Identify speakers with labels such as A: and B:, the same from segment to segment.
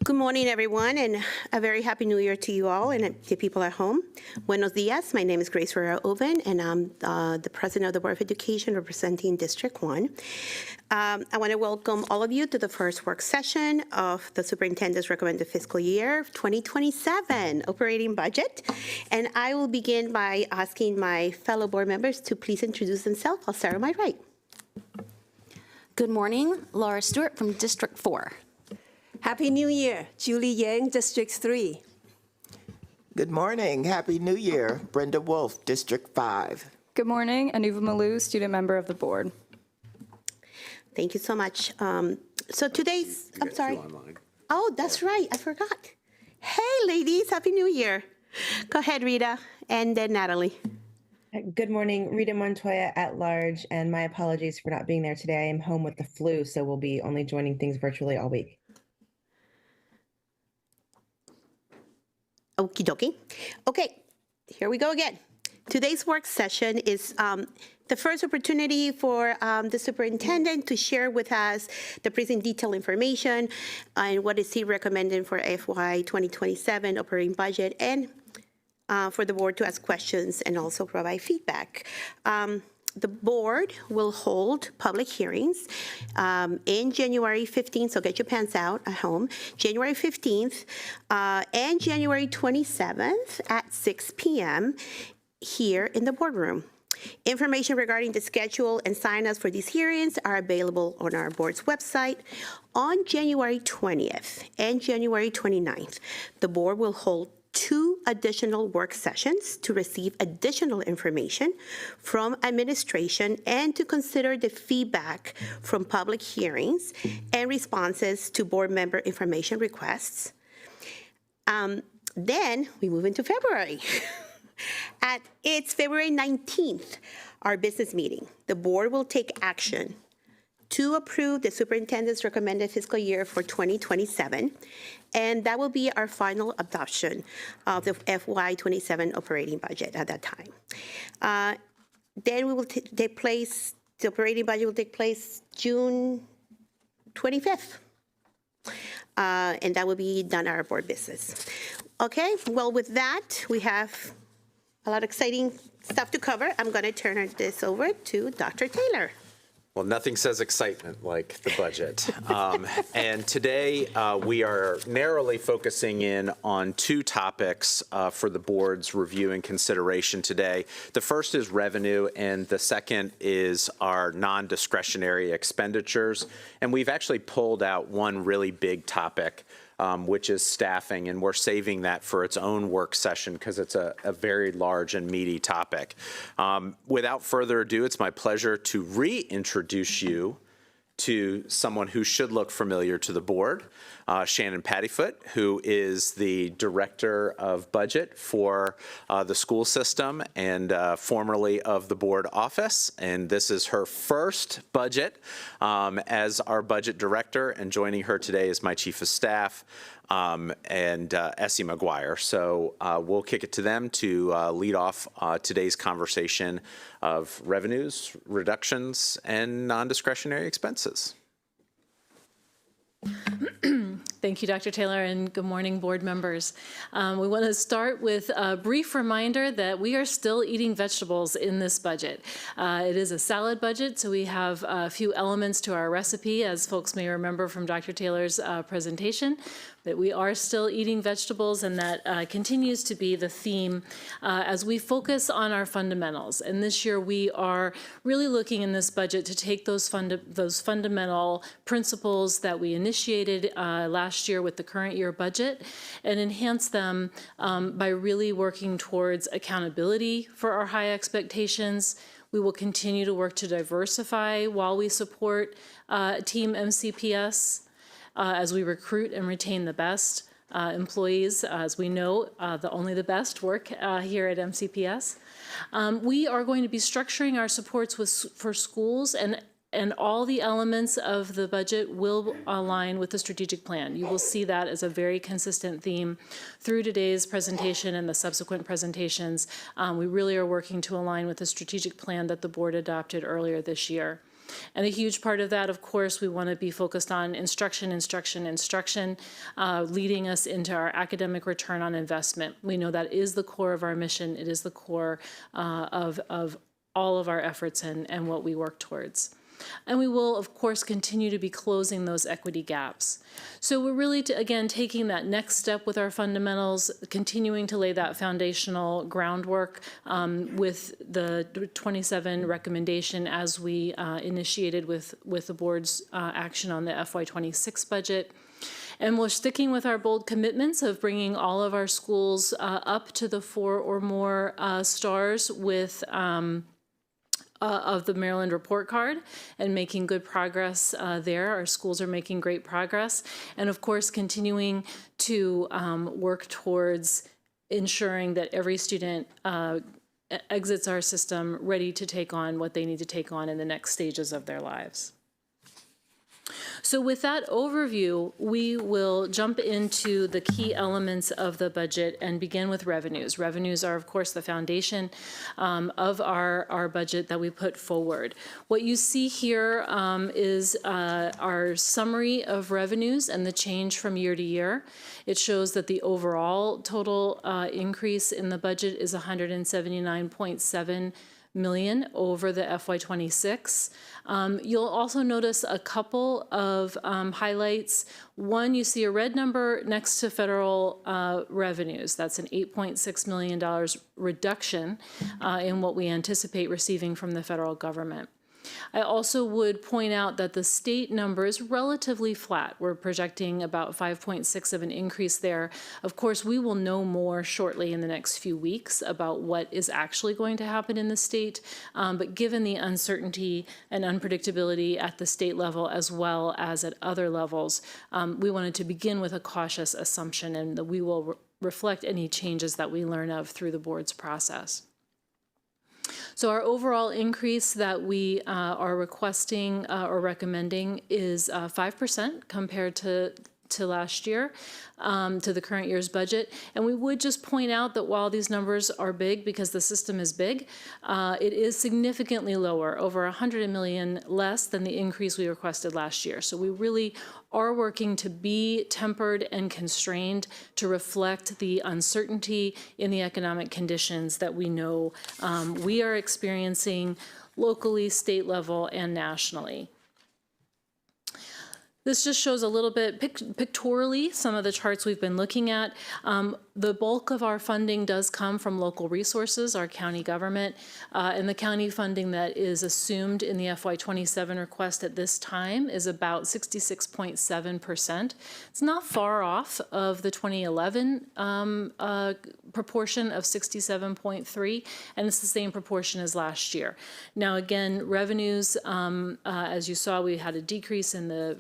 A: Good morning, everyone, and a very happy New Year to you all and to people at home. Buenos dias. My name is Grace Ferreira-Oven, and I'm the president of the Board of Education representing District 1. I want to welcome all of you to the first work session of the Superintendent's Recommended Fiscal Year 2027 Operating Budget. And I will begin by asking my fellow board members to please introduce themselves. I'll start on my right.
B: Good morning, Laura Stewart from District 4.
C: Happy New Year, Julie Yang, District 3.
D: Good morning. Happy New Year. Brenda Wolf, District 5.
E: Good morning. Anuva Malou, student member of the board.
A: Thank you so much. So today's, I'm sorry. Oh, that's right. I forgot. Hey, ladies. Happy New Year. Go ahead, Rita, and then Natalie.
F: Good morning, Rita Montoya at large, and my apologies for not being there today. I am home with the flu, so we'll be only joining things virtually all week.
A: Okie dokie. Okay, here we go again. Today's work session is the first opportunity for the superintendent to share with us the present detailed information and what is he recommending for FY 2027 operating budget, and for the board to ask questions and also provide feedback. The board will hold public hearings in January 15th, so get your pens out at home, January 15th and January 27th at 6 p.m. here in the boardroom. Information regarding the schedule and sign-ups for these hearings are available on our board's website. On January 20th and January 29th, the board will hold 2 additional work sessions to receive additional information from administration and to consider the feedback from public hearings and responses to board member information requests. Then we move into February. It's February 19th, our business meeting. The board will take action to approve the superintendent's recommended fiscal year for 2027, and that will be our final adoption of the FY 27 operating budget at that time. Then we will take place, the operating budget will take place June 25th, and that will be done our board business. Okay, well, with that, we have a lot of exciting stuff to cover. I'm going to turn this over to Dr. Taylor.
G: Well, nothing says excitement like the budget. And today we are narrowly focusing in on 2 topics for the board's review and consideration today. The first is revenue, and the second is our non-discretionary expenditures. And we've actually pulled out one really big topic, which is staffing, and we're saving that for its own work session because it's a very large and meaty topic. Without further ado, it's my pleasure to reintroduce you to someone who should look familiar to the board, Shannon Pattyfoot, who is the Director of Budget for the school system and formerly of the board office. And this is her first budget as our budget director, and joining her today is my Chief of Staff, and Essie McGuire. So we'll kick it to them to lead off today's conversation of revenues, reductions, and non-discretionary expenses.
H: Thank you, Dr. Taylor, and good morning, board members. We want to start with a brief reminder that we are still eating vegetables in this budget. It is a salad budget, so we have a few elements to our recipe, as folks may remember from Dr. Taylor's presentation, that we are still eating vegetables, and that continues to be the theme as we focus on our fundamentals. And this year we are really looking in this budget to take those fundamental principles that we initiated last year with the current year budget and enhance them by really working towards accountability for our high expectations. We will continue to work to diversify while we support Team MCPS as we recruit and retain the best employees. As we know, only the best work here at MCPS. We are going to be structuring our supports for schools, and all the elements of the budget will align with the strategic plan. You will see that as a very consistent theme through today's presentation and the subsequent presentations. We really are working to align with the strategic plan that the board adopted earlier this year. And a huge part of that, of course, we want to be focused on instruction, leading us into our academic return on investment. We know that is the core of our mission. It is the core of all of our efforts and what we work towards. And we will, of course, continue to be closing those equity gaps. So we're really, again, taking that next step with our fundamentals, continuing to lay that foundational groundwork with the 27 recommendation as we initiated with the board's action on the FY26 budget. And we're sticking with our bold commitments of bringing all of our schools up to the 4 or more stars with of the Maryland report card and making good progress there. Our schools are making great progress. And of course, continuing to work towards ensuring that every student exits our system ready to take on what they need to take on in the next stages of their lives. So with that overview, we will jump into the key elements of the budget and begin with revenues. Revenues are, of course, the foundation of our budget that we put forward. What you see here is our summary of revenues and the change from year to year. It shows that the overall total increase in the budget is $179.7 million over the FY26. You'll also notice a couple of highlights. One, you see a red number next to federal revenues. That's an $8.6 million reduction in what we anticipate receiving from the federal government. I also would point out that the state number is relatively flat. We're projecting about 5.6 of an increase there. Of course, we will know more shortly in the next few weeks about what is actually going to happen in the state. But given the uncertainty and unpredictability at the state level as well as at other levels, we wanted to begin with a cautious assumption, and that we will reflect any changes that we learn of through the board's process. So our overall increase that we are requesting or recommending is 5% compared to last year, to the current year's budget. And we would just point out that while these numbers are big because the system is big, it is significantly lower, over 100 million less than the increase we requested last year. So we really are working to be tempered and constrained to reflect the uncertainty in the economic conditions that we know we are experiencing locally, state level, and nationally. This just shows a little bit pictorially some of the charts we've been looking at. The bulk of our funding does come from local resources, our county government, and the county funding that is assumed in the FY27 request at this time is about 66.7%. It's not far off of the 2011 proportion of 67.3, and it's the same proportion as last year. Now again, revenues, as you saw, we had a decrease in the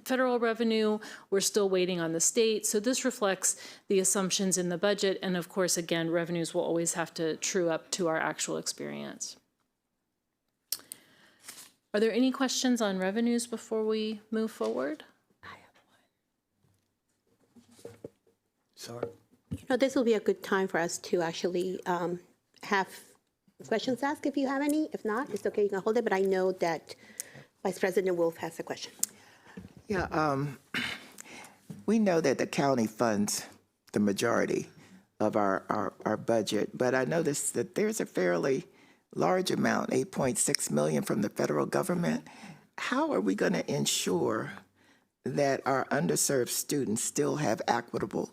H: federal revenue. We're still waiting on the state. So this reflects the assumptions in the budget. And of course, again, revenues will always have to true up to our actual experience. Are there any questions on revenues before we move forward?
A: I have one. Sorry. You know, this will be a good time for us to actually have questions asked if you have any. If not, it's okay, you can hold it. But I know that Vice President Wolf has a question.
D: Yeah, we know that the county funds the majority of our budget, but I noticed that there's a fairly large amount, $8.6 million from the federal government. How are we going to ensure that our underserved students still have equitable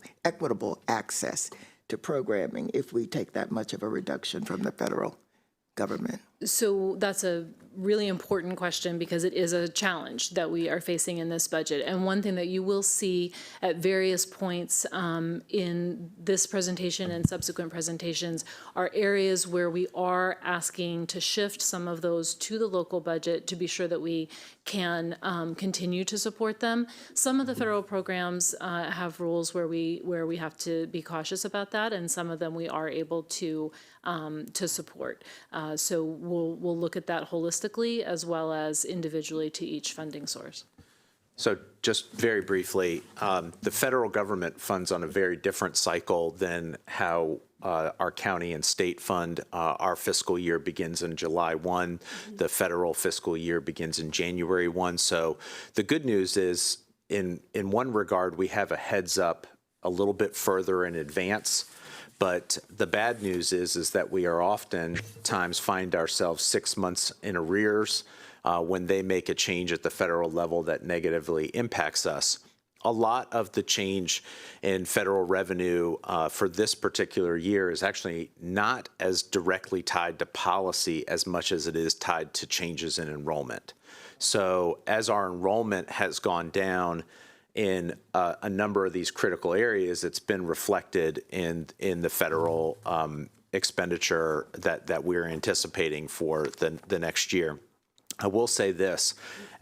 D: access to programming if we take that much of a reduction from the federal government?
H: So that's a really important question because it is a challenge that we are facing in this budget. And one thing that you will see at various points in this presentation and subsequent presentations are areas where we are asking to shift some of those to the local budget to be sure that we can continue to support them. Some of the federal programs have rules where we have to be cautious about that, and some of them we are able to support. So we'll look at that holistically as well as individually to each funding source.
G: So just very briefly, the federal government funds on a very different cycle than how our county and state fund. Our fiscal year begins in July 1. The federal fiscal year begins in January 1. So the good news is, in one regard, we have a heads up a little bit further in advance. But the bad news is that we are oftentimes find ourselves 6 months in arrears when they make a change at the federal level that negatively impacts us. A lot of the change in federal revenue for this particular year is actually not as directly tied to policy as much as it is tied to changes in enrollment. So as our enrollment has gone down in a number of these critical areas, it's been reflected in the federal expenditure that we're anticipating for the next year. I will say this,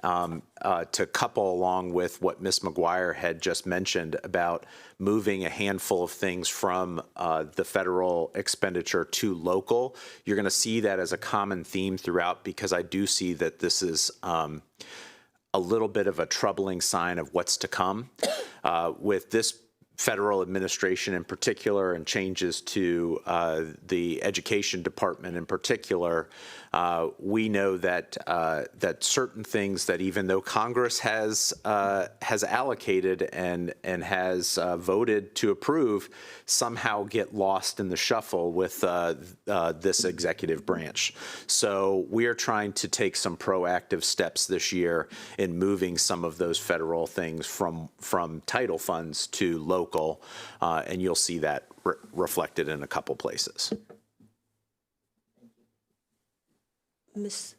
G: to couple along with what Ms. McGuire had just mentioned about moving a handful of things from the federal expenditure to local. You're going to see that as a common theme throughout, because I do see that this is a little bit of a troubling sign of what's to come with this federal administration in particular, and changes to the education department in particular. We know that that certain things that, even though Congress has allocated and has voted to approve, somehow get lost in the shuffle with this executive branch. So we are trying to take some proactive steps this year in moving some of those federal things from title funds to local, and you'll see that reflected in a couple places.
C: Miss.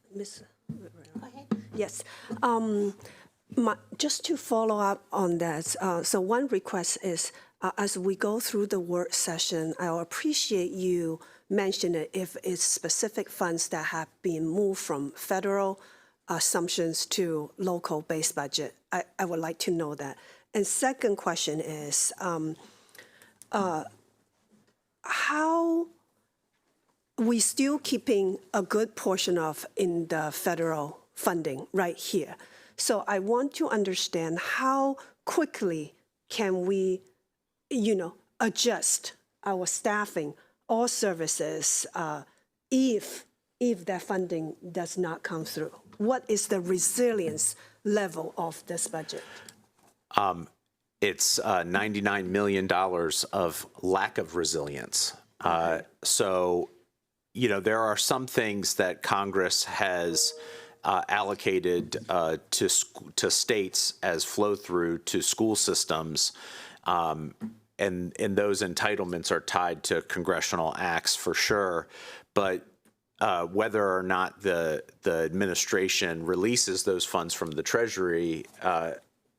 C: Yes. Just to follow up on that, so one request is, as we go through the work session, I'll appreciate you mentioning if it's specific funds that have been moved from federal assumptions to local base budget. I would like to know that. And second question is, how we still keeping a good portion of in the federal funding right here. So I want to understand how quickly can we, adjust our staffing or services if that funding does not come through. What is the resilience level of this budget?
G: It's $99 million of lack of resilience. So, there are some things that Congress has allocated to states as flow through to school systems, and those entitlements are tied to congressional acts for sure. But whether or not the administration releases those funds from the Treasury,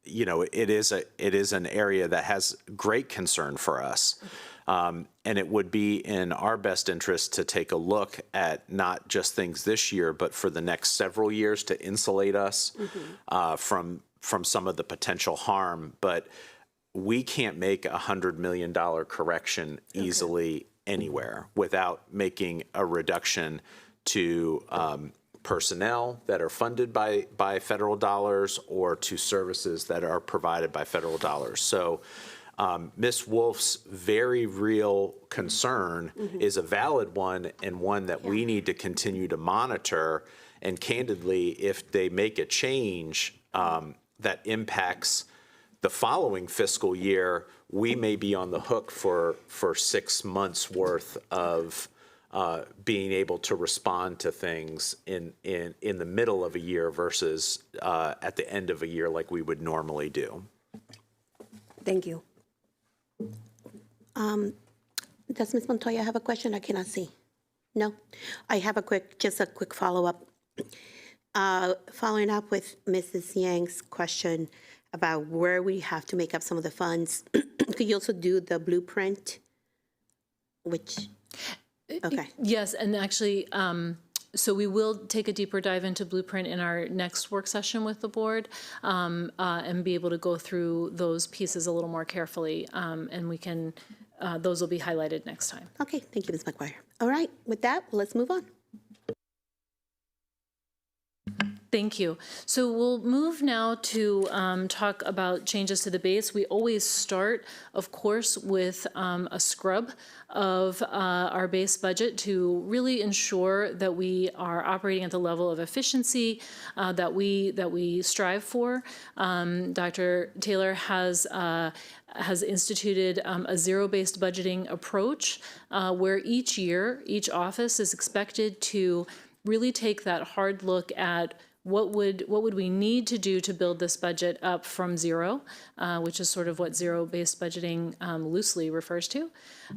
G: it is an area that has great concern for us. And it would be in our best interest to take a look at not just things this year, but for the next several years to insulate us from some of the potential harm. But we can't make a $100 million correction easily anywhere without making a reduction to personnel that are funded by federal dollars or to services that are provided by federal dollars. So Ms. Wolf's very real concern is a valid one, and one that we need to continue to monitor. And candidly, if they make a change that impacts the following fiscal year, we may be on the hook for 6 months worth of being able to respond to things in the middle of a year versus at the end of a year like we would normally do.
C: Thank you.
A: Does Ms. Montoya have a question? I cannot see. No? I have just a quick follow-up. Following up with Mrs. Yang's question about where we have to make up some of the funds, could you also do the blueprint? Okay.
H: Yes, and actually, so we will take a deeper dive into Blueprint in our next work session with the board, and be able to go through those pieces a little more carefully, and we can, those will be highlighted next time.
A: Okay, thank you, Ms. McGuire. All right, with that, let's move on.
H: Thank you. So we'll move now to talk about changes to the base. We always start, of course, with a scrub of our base budget to really ensure that we are operating at the level of efficiency that we strive for. Dr. Taylor has instituted a zero-based budgeting approach where each year, each office is expected to really take that hard look at what would we need to do to build this budget up from zero, which is sort of what zero-based budgeting loosely refers to.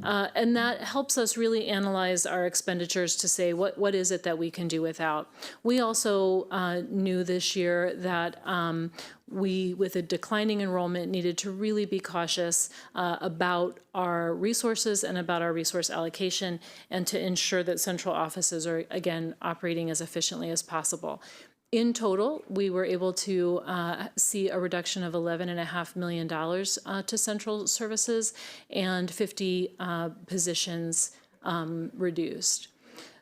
H: And that helps us really analyze our expenditures to say what is it that we can do without. We also knew this year that we, with a declining enrollment, needed to really be cautious about our resources and about our resource allocation, and to ensure that central offices are, again, operating as efficiently as possible. In total, we were able to see a reduction of $11.5 million to central services and 50 positions reduced.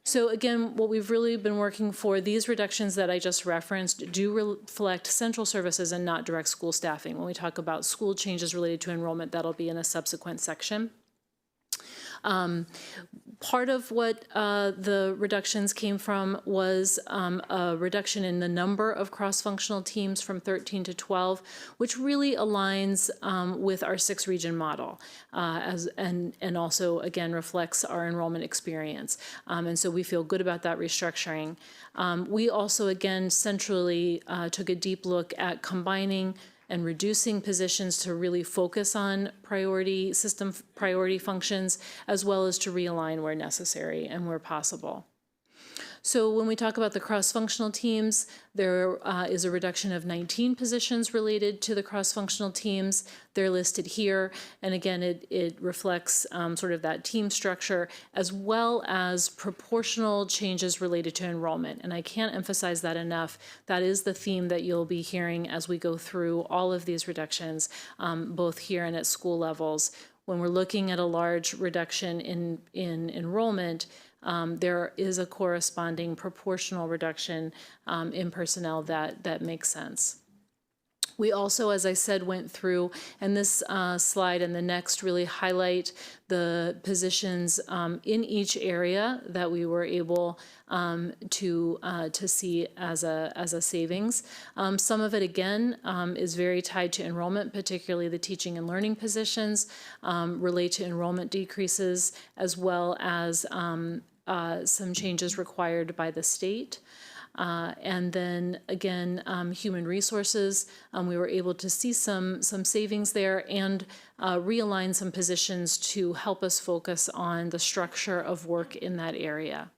H: So again, what we've really been working for, these reductions that I just referenced do reflect central services and not direct school staffing. When we talk about school changes related to enrollment, that'll be in a subsequent section. Part of what the reductions came from was a reduction in the number of cross-functional teams from 13 to 12, which really aligns with our 6-region model, and also, again, reflects our enrollment experience. And so we feel good about that restructuring. We also, again, centrally took a deep look at combining and reducing positions to really focus on priority functions, as well as to realign where necessary and where possible. So when we talk about the cross-functional teams, there is a reduction of 19 positions related to the cross-functional teams. They're listed here, and again, it reflects sort of that team structure, as well as proportional changes related to enrollment. And I can't emphasize that enough. That is the theme that you'll be hearing as we go through all of these reductions, both here and at school levels. When we're looking at a large reduction in enrollment, there is a corresponding proportional reduction in personnel that makes sense. We also, as I said, went through, and this slide and the next really highlight the positions in each area that we were able to see as a savings. Some of it, again, is very tied to enrollment, particularly the teaching and learning positions relate to enrollment decreases, as well as some changes required by the state. And then again, human resources, we were able to see some savings there and realign some positions to help us focus on the structure of work in that area.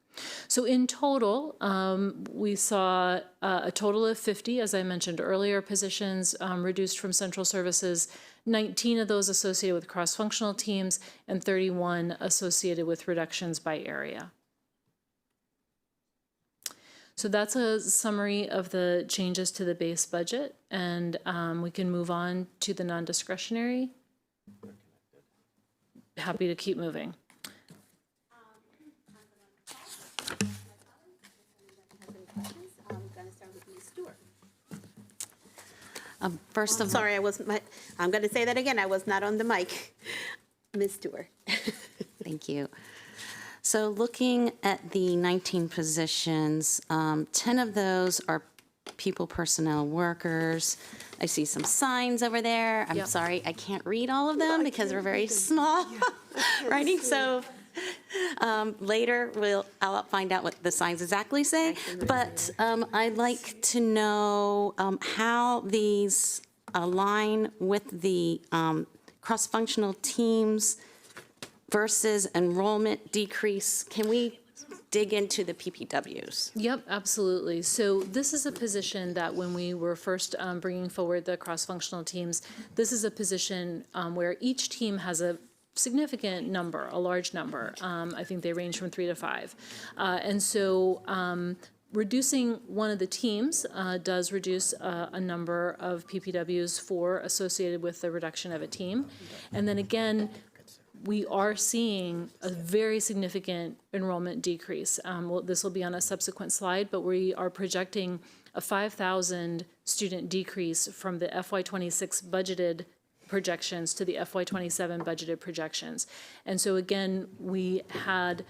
H: So in total, we saw a total of 50, as I mentioned earlier, positions reduced from central services, 19 of those associated with cross-functional teams, and 31 associated with reductions by area. So that's a summary of the changes to the base budget, and we can move on to the non-discretionary. Happy to keep moving.
B: First of all,
A: Sorry, I'm going to say that again. I was not on the mic. Ms. Stewart.
B: thank you. So looking at the 19 positions, 10 of those are people, personnel, workers. I see some signs over there. I'm sorry, I can't read all of them because they're very small writing. So later I'll find out what the signs exactly say. But I'd like to know how these align with the cross-functional teams versus enrollment decrease. Can we dig into the PPWs?
H: Yep, absolutely. So this is a position that when we were first bringing forward the cross-functional teams, this is a position where each team has a significant number, a large number. I think they range from 3 to 5. And so reducing one of the teams does reduce a number of PPWs associated with the reduction of a team. And then again, we are seeing a very significant enrollment decrease. This will be on a subsequent slide, but we are projecting a 5,000 student decrease from the FY26 budgeted projections to the FY27 budgeted projections. And so again, we had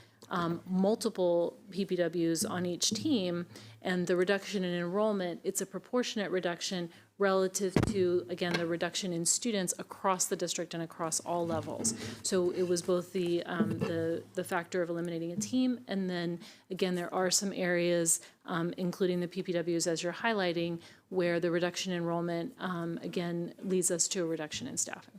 H: multiple PPWs on each team, and the reduction in enrollment, it's a proportionate reduction relative to, again, the reduction in students across the district and across all levels. So it was both the factor of eliminating a team, and then, again, there are some areas, including the PPWs as you're highlighting, where the reduction in enrollment, again, leads us to a reduction in staffing.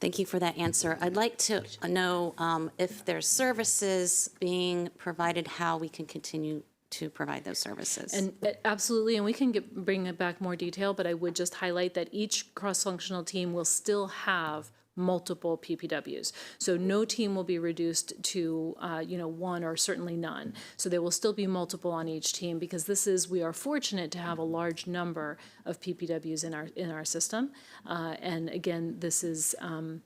B: Thank you for that answer. I'd like to know if there's services being provided, how we can continue to provide those services.
H: And absolutely, and we can bring it back more detail, but I would just highlight that each cross-functional team will still have multiple PPWs. So no team will be reduced to one or certainly none. So there will still be multiple on each team, because we are fortunate to have a large number of PPWs in our system. And again, this is an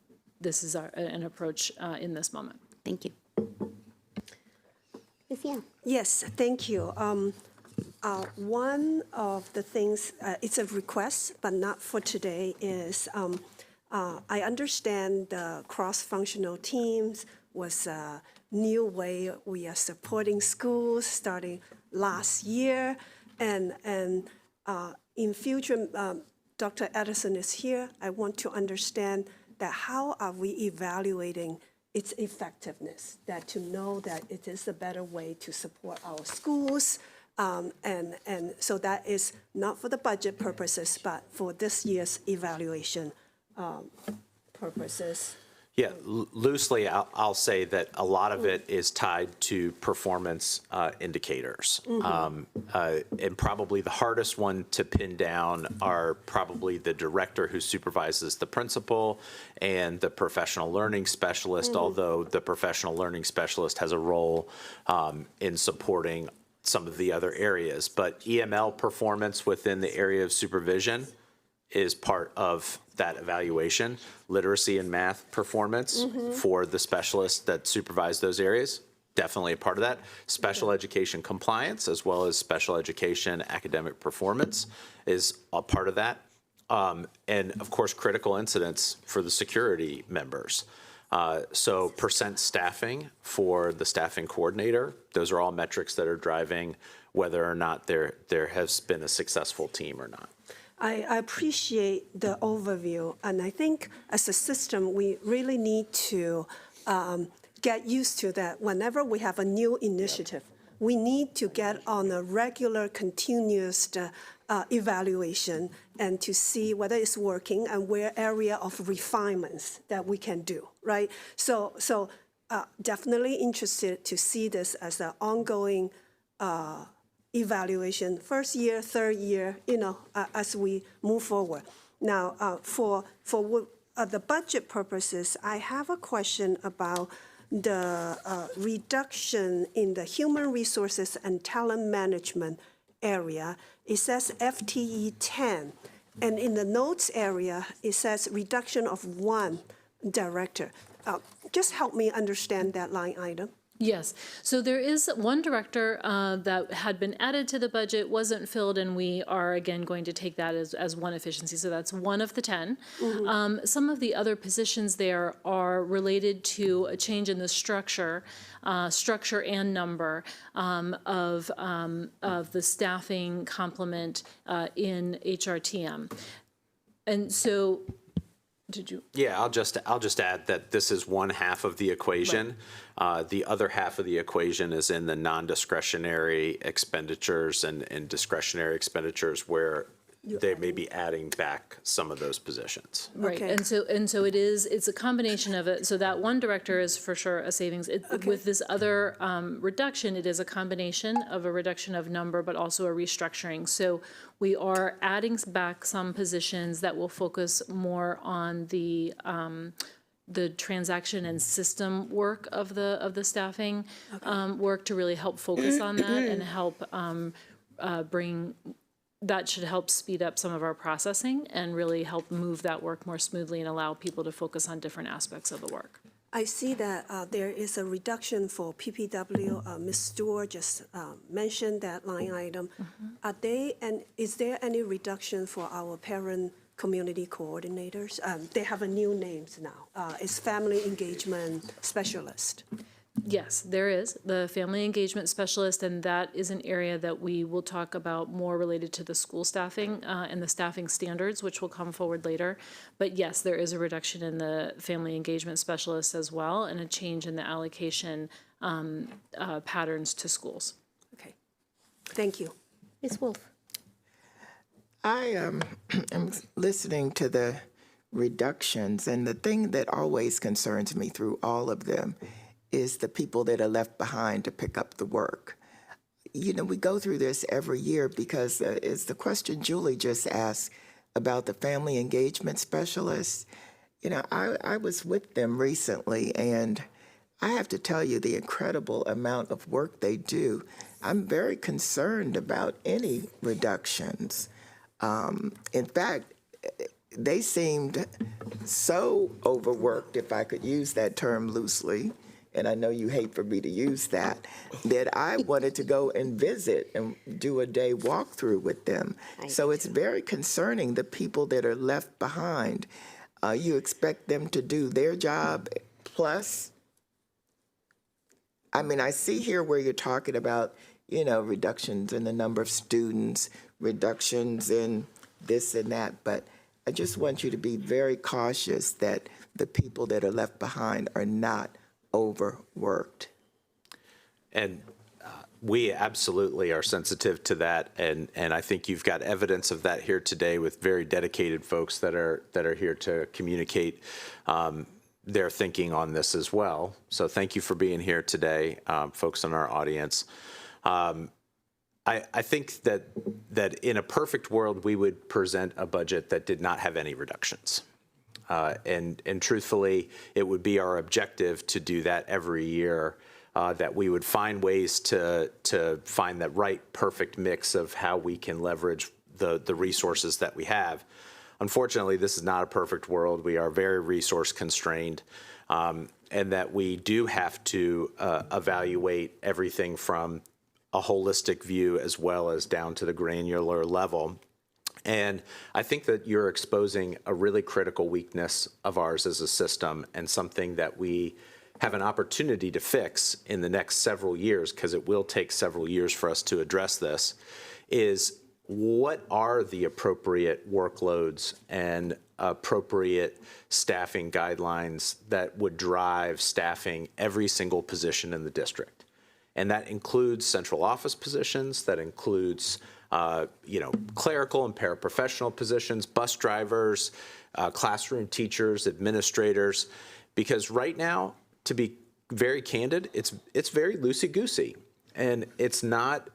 H: approach in this moment.
B: Thank you.
A: Ms. Yang.
C: Yes, thank you. One of the things, it's a request, but not for today, is I understand the cross-functional teams was a new way we are supporting schools starting last year. And in future, Dr. Edison is here. I want to understand that how are we evaluating its effectiveness, that to know that it is a better way to support our schools. And so that is not for the budget purposes, but for this year's evaluation purposes.
G: Yeah, loosely, I'll say that a lot of it is tied to performance indicators. And probably the hardest one to pin down are probably the director who supervises the principal and the professional learning specialist, although the professional learning specialist has a role in supporting some of the other areas. But EML performance within the area of supervision is part of that evaluation. Literacy and math performance for the specialists that supervise those areas, definitely a part of that. Special education compliance, as well as special education academic performance, is a part of that. And of course, critical incidents for the security members. So percent staffing for the staffing coordinator, those are all metrics that are driving whether or not there has been a successful team or not.
C: I appreciate the overview, and I think as a system, we really need to get used to that. Whenever we have a new initiative, we need to get on a regular, continuous evaluation and to see whether it's working and where area of refinements that we can do, right? So definitely interested to see this as an ongoing evaluation, first year, third year, as we move forward. Now, for the budget purposes, I have a question about the reduction in the human resources and talent management area. It says FTE 10, and in the notes area, it says reduction of 1 director. Just help me understand that line item.
H: Yes, so there is one director that had been added to the budget, wasn't filled, and we are again going to take that as one efficiency. So that's one of the 10. Some of the other positions there are related to a change in the structure and number of the staffing complement in HRTM. And so, did you?
G: Yeah, I'll just add that this is one half of the equation. Right. The other half of the equation is in the non-discretionary expenditures and discretionary expenditures where they may be adding back some of those positions.
H: Right,
C: Okay.
H: and so it's a combination of it. So that one director is for sure a savings. With this other reduction, it is a combination of a reduction of number, but also a restructuring. So we are adding back some positions that will focus more on the transaction and system work of the staffing work to really help focus on that and help bring. That should help speed up some of our processing and really help move that work more smoothly and allow people to focus on different aspects of the work.
C: I see that there is a reduction for PPW. Ms. Stewart just mentioned that line item. Are they, and is there any reduction for our parent community coordinators? They have a new names now. It's Family Engagement Specialist.
H: Yes, there is the family engagement specialist, and that is an area that we will talk about more related to the school staffing and the staffing standards, which will come forward later. But yes, there is a reduction in the family engagement specialist as well, and a change in the allocation patterns to schools.
C: Okay, thank you.
A: Ms. Wolf?
D: I am listening to the reductions, and the thing that always concerns me through all of them is the people that are left behind to pick up the work. You know, we go through this every year because it's the question Julie just asked about the family engagement specialists. You know, I was with them recently, and I have to tell you the incredible amount of work they do. I'm very concerned about any reductions. In fact, they seemed so overworked, if I could use that term loosely, and I know you hate for me to use that I wanted to go and visit and do a day walkthrough with them. So it's very concerning, the people that are left behind. You expect them to do their job plus, I mean, I see here where you're talking about, you know, reductions in the number of students, reductions in this and that, but I just want you to be very cautious that the people that are left behind are not overworked.
G: And we absolutely are sensitive to that, and I think you've got evidence of that here today with very dedicated folks that are here to communicate their thinking on this as well. So thank you for being here today, folks in our audience. I think that in a perfect world, we would present a budget that did not have any reductions. And truthfully, it would be our objective to do that every year, that we would find ways to find that right perfect mix of how we can leverage the resources that we have. Unfortunately, this is not a perfect world. We are very resource constrained, and that we do have to evaluate everything from a holistic view as well as down to the granular level. And I think that you're exposing a really critical weakness of ours as a system, and something that we have an opportunity to fix in the next several years, because it will take several years for us to address this, is what are the appropriate workloads and appropriate staffing guidelines that would drive staffing every single position in the district? And that includes central office positions, that includes clerical and paraprofessional positions, bus drivers, classroom teachers, administrators, because right now, to be very candid, it's very loosey-goosey, and it's not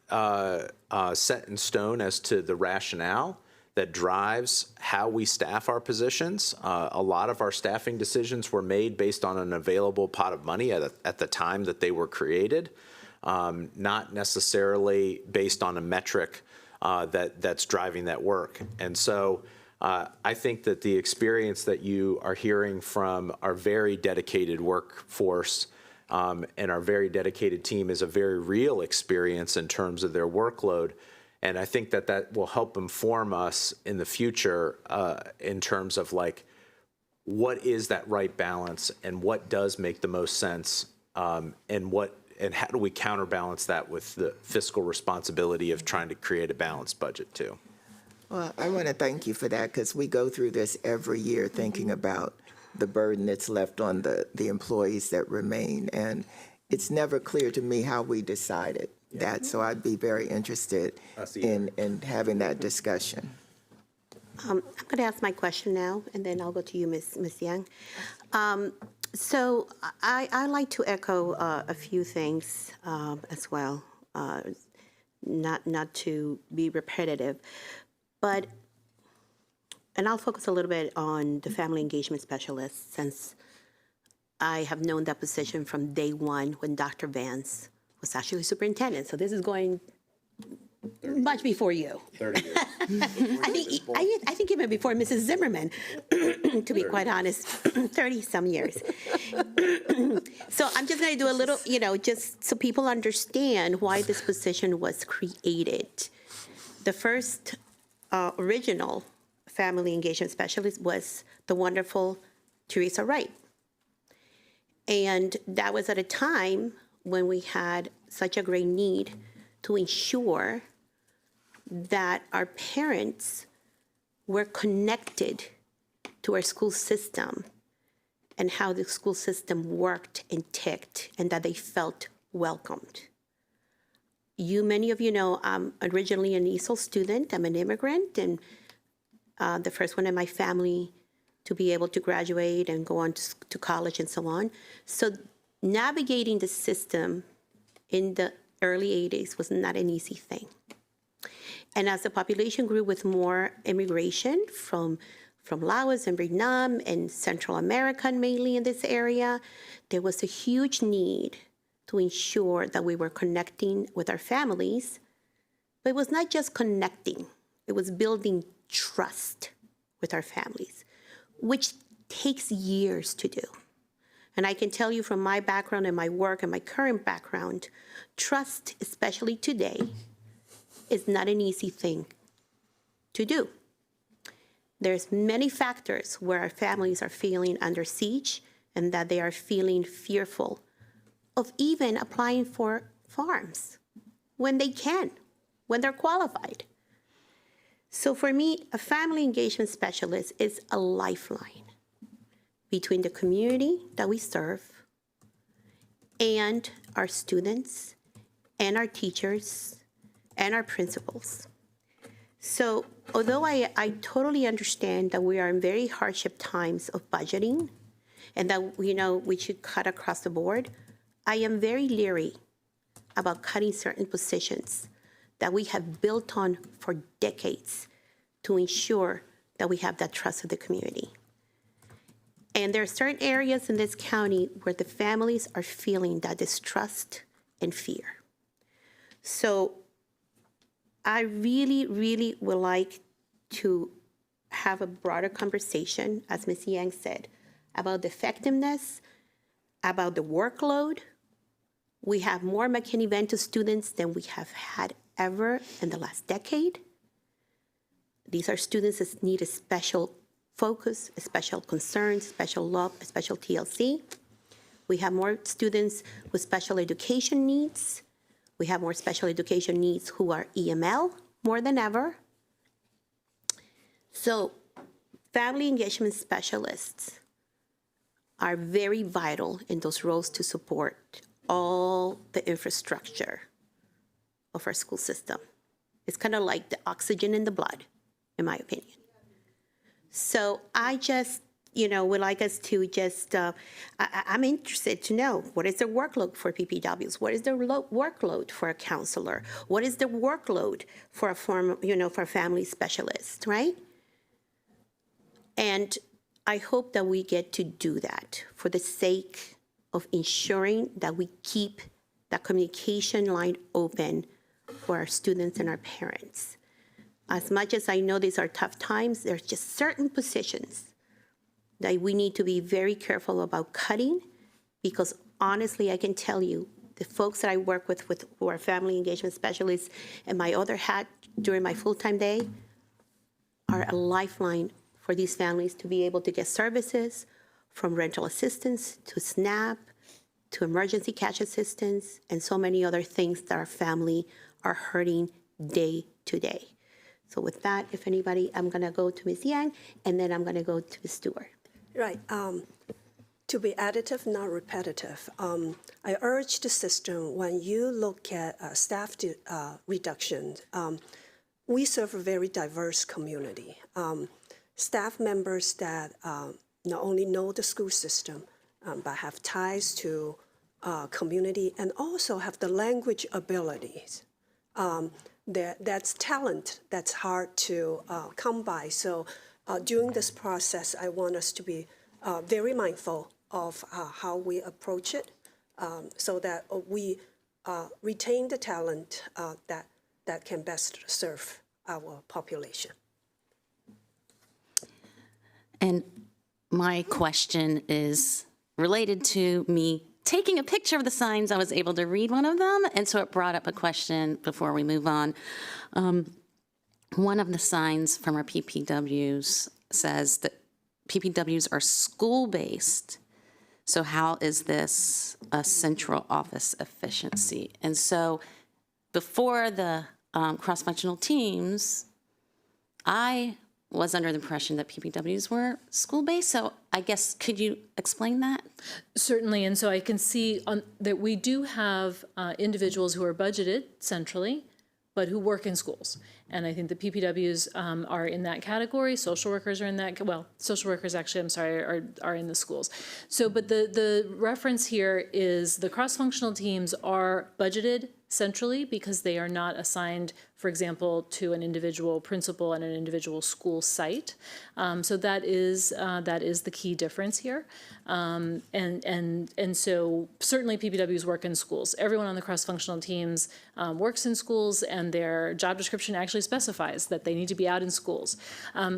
G: set in stone as to the rationale that drives how we staff our positions. A lot of our staffing decisions were made based on an available pot of money at the time that they were created, not necessarily based on a metric that's driving that work. And so I think that the experience that you are hearing from our very dedicated workforce and our very dedicated team is a very real experience in terms of their workload. And I think that will help inform us in the future in terms of like, what is that right balance and what does make the most sense, and how do we counterbalance that with the fiscal responsibility of trying to create a balanced budget too?
D: Well, I want to thank you for that, because we go through this every year thinking about the burden that's left on the employees that remain. And it's never clear to me how we decided that. So I'd be very interested in having that discussion.
A: I'm going to ask my question now, and then I'll go to you, Ms. Yang. So I like to echo a few things as well, not to be repetitive, but, and I'll focus a little bit on the family engagement specialist, since I have known that position from day one when Dr. Vance was actually superintendent. So this is going much before you.
G: 30 years.
A: I think even before Mrs. Zimmerman, to be quite honest, 30-some years. So I'm just going to do a little, just so people understand why this position was created. The first original family engagement specialist was the wonderful Teresa Wright. And that was at a time when we had such a great need to ensure that our parents were connected to our school system and how the school system worked and ticked, and that they felt welcomed. Many of you know, I'm originally an ESOL student. I'm an immigrant, and the first one in my family to be able to graduate and go on to college and so on. So navigating the system in the early 80s was not an easy thing. And as the population grew with more immigration from Laos and Vietnam and Central America, mainly in this area, there was a huge need to ensure that we were connecting with our families. But it was not just connecting, it was building trust with our families, which takes years to do. And I can tell you from my background and my work and my current background, trust, especially today, is not an easy thing to do. There's many factors where our families are feeling under siege and that they are feeling fearful of even applying for farms when they can, when they're qualified. So for me, a family engagement specialist is a lifeline between the community that we serve and our students and our teachers and our principals. So although I totally understand that we are in very hardship times of budgeting and that we should cut across the board, I am very leery about cutting certain positions that we have built on for decades to ensure that we have that trust of the community. And there are certain areas in this county where the families are feeling that distrust and fear. So I really, really would like to have a broader conversation, as Ms. Yang said, about the effectiveness, about the workload. We have more McKinney-Vento students than we have had ever in the last decade. These are students that need a special focus, a special concern, special love, a special TLC. We have more students with special education needs. We have more special education needs who are EML more than ever. So family engagement specialists are very vital in those roles to support all the infrastructure of our school system. It's kind of like the oxygen in the blood, in my opinion. So I just, would like us to just, I'm interested to know, what is the workload for PPWs? What is the workload for a counselor? What is the workload for for a family specialist, right? And I hope that we get to do that for the sake of ensuring that we keep that communication line open for our students and our parents. As much as I know these are tough times, there's just certain positions that we need to be very careful about cutting, because honestly, I can tell you, the folks that I work with who are family engagement specialists and my other hat during my full-time day are a lifeline for these families to be able to get services, from rental assistance to SNAP to emergency cash assistance and so many other things that our family are hurting day to day. So with that, if anybody, I'm going to go to Ms. Yang, and then I'm going to go to Ms. Stewart.
C: Right. To be additive, not repetitive, I urge the system, when you look at staff reduction, we serve a very diverse community. Staff members that not only know the school system, but have ties to community and also have the language abilities. That's talent that's hard to come by. So during this process, I want us to be very mindful of how we approach it, so that we retain the talent that that can best serve our population.
B: And my question is related to me taking a picture of the signs. I was able to read one of them, and so it brought up a question before we move on. One of the signs from our PPWs says that PPWs are school-based. So how is this a central office efficiency? And so before the cross-functional teams, I was under the impression that PPWs were school-based. So I guess, could you explain that?
H: Certainly, and so I can see that we do have individuals who are budgeted centrally, but who work in schools. And I think the PPWs are in that category. Social workers are in that, well, social workers actually, I'm sorry, are in the schools. So, but the reference here is the cross-functional teams are budgeted centrally because they are not assigned, for example, to an individual principal and an individual school site. So that is the key difference here. And so certainly PPWs work in schools. Everyone on the cross-functional teams works in schools, and their job description actually specifies that they need to be out in schools.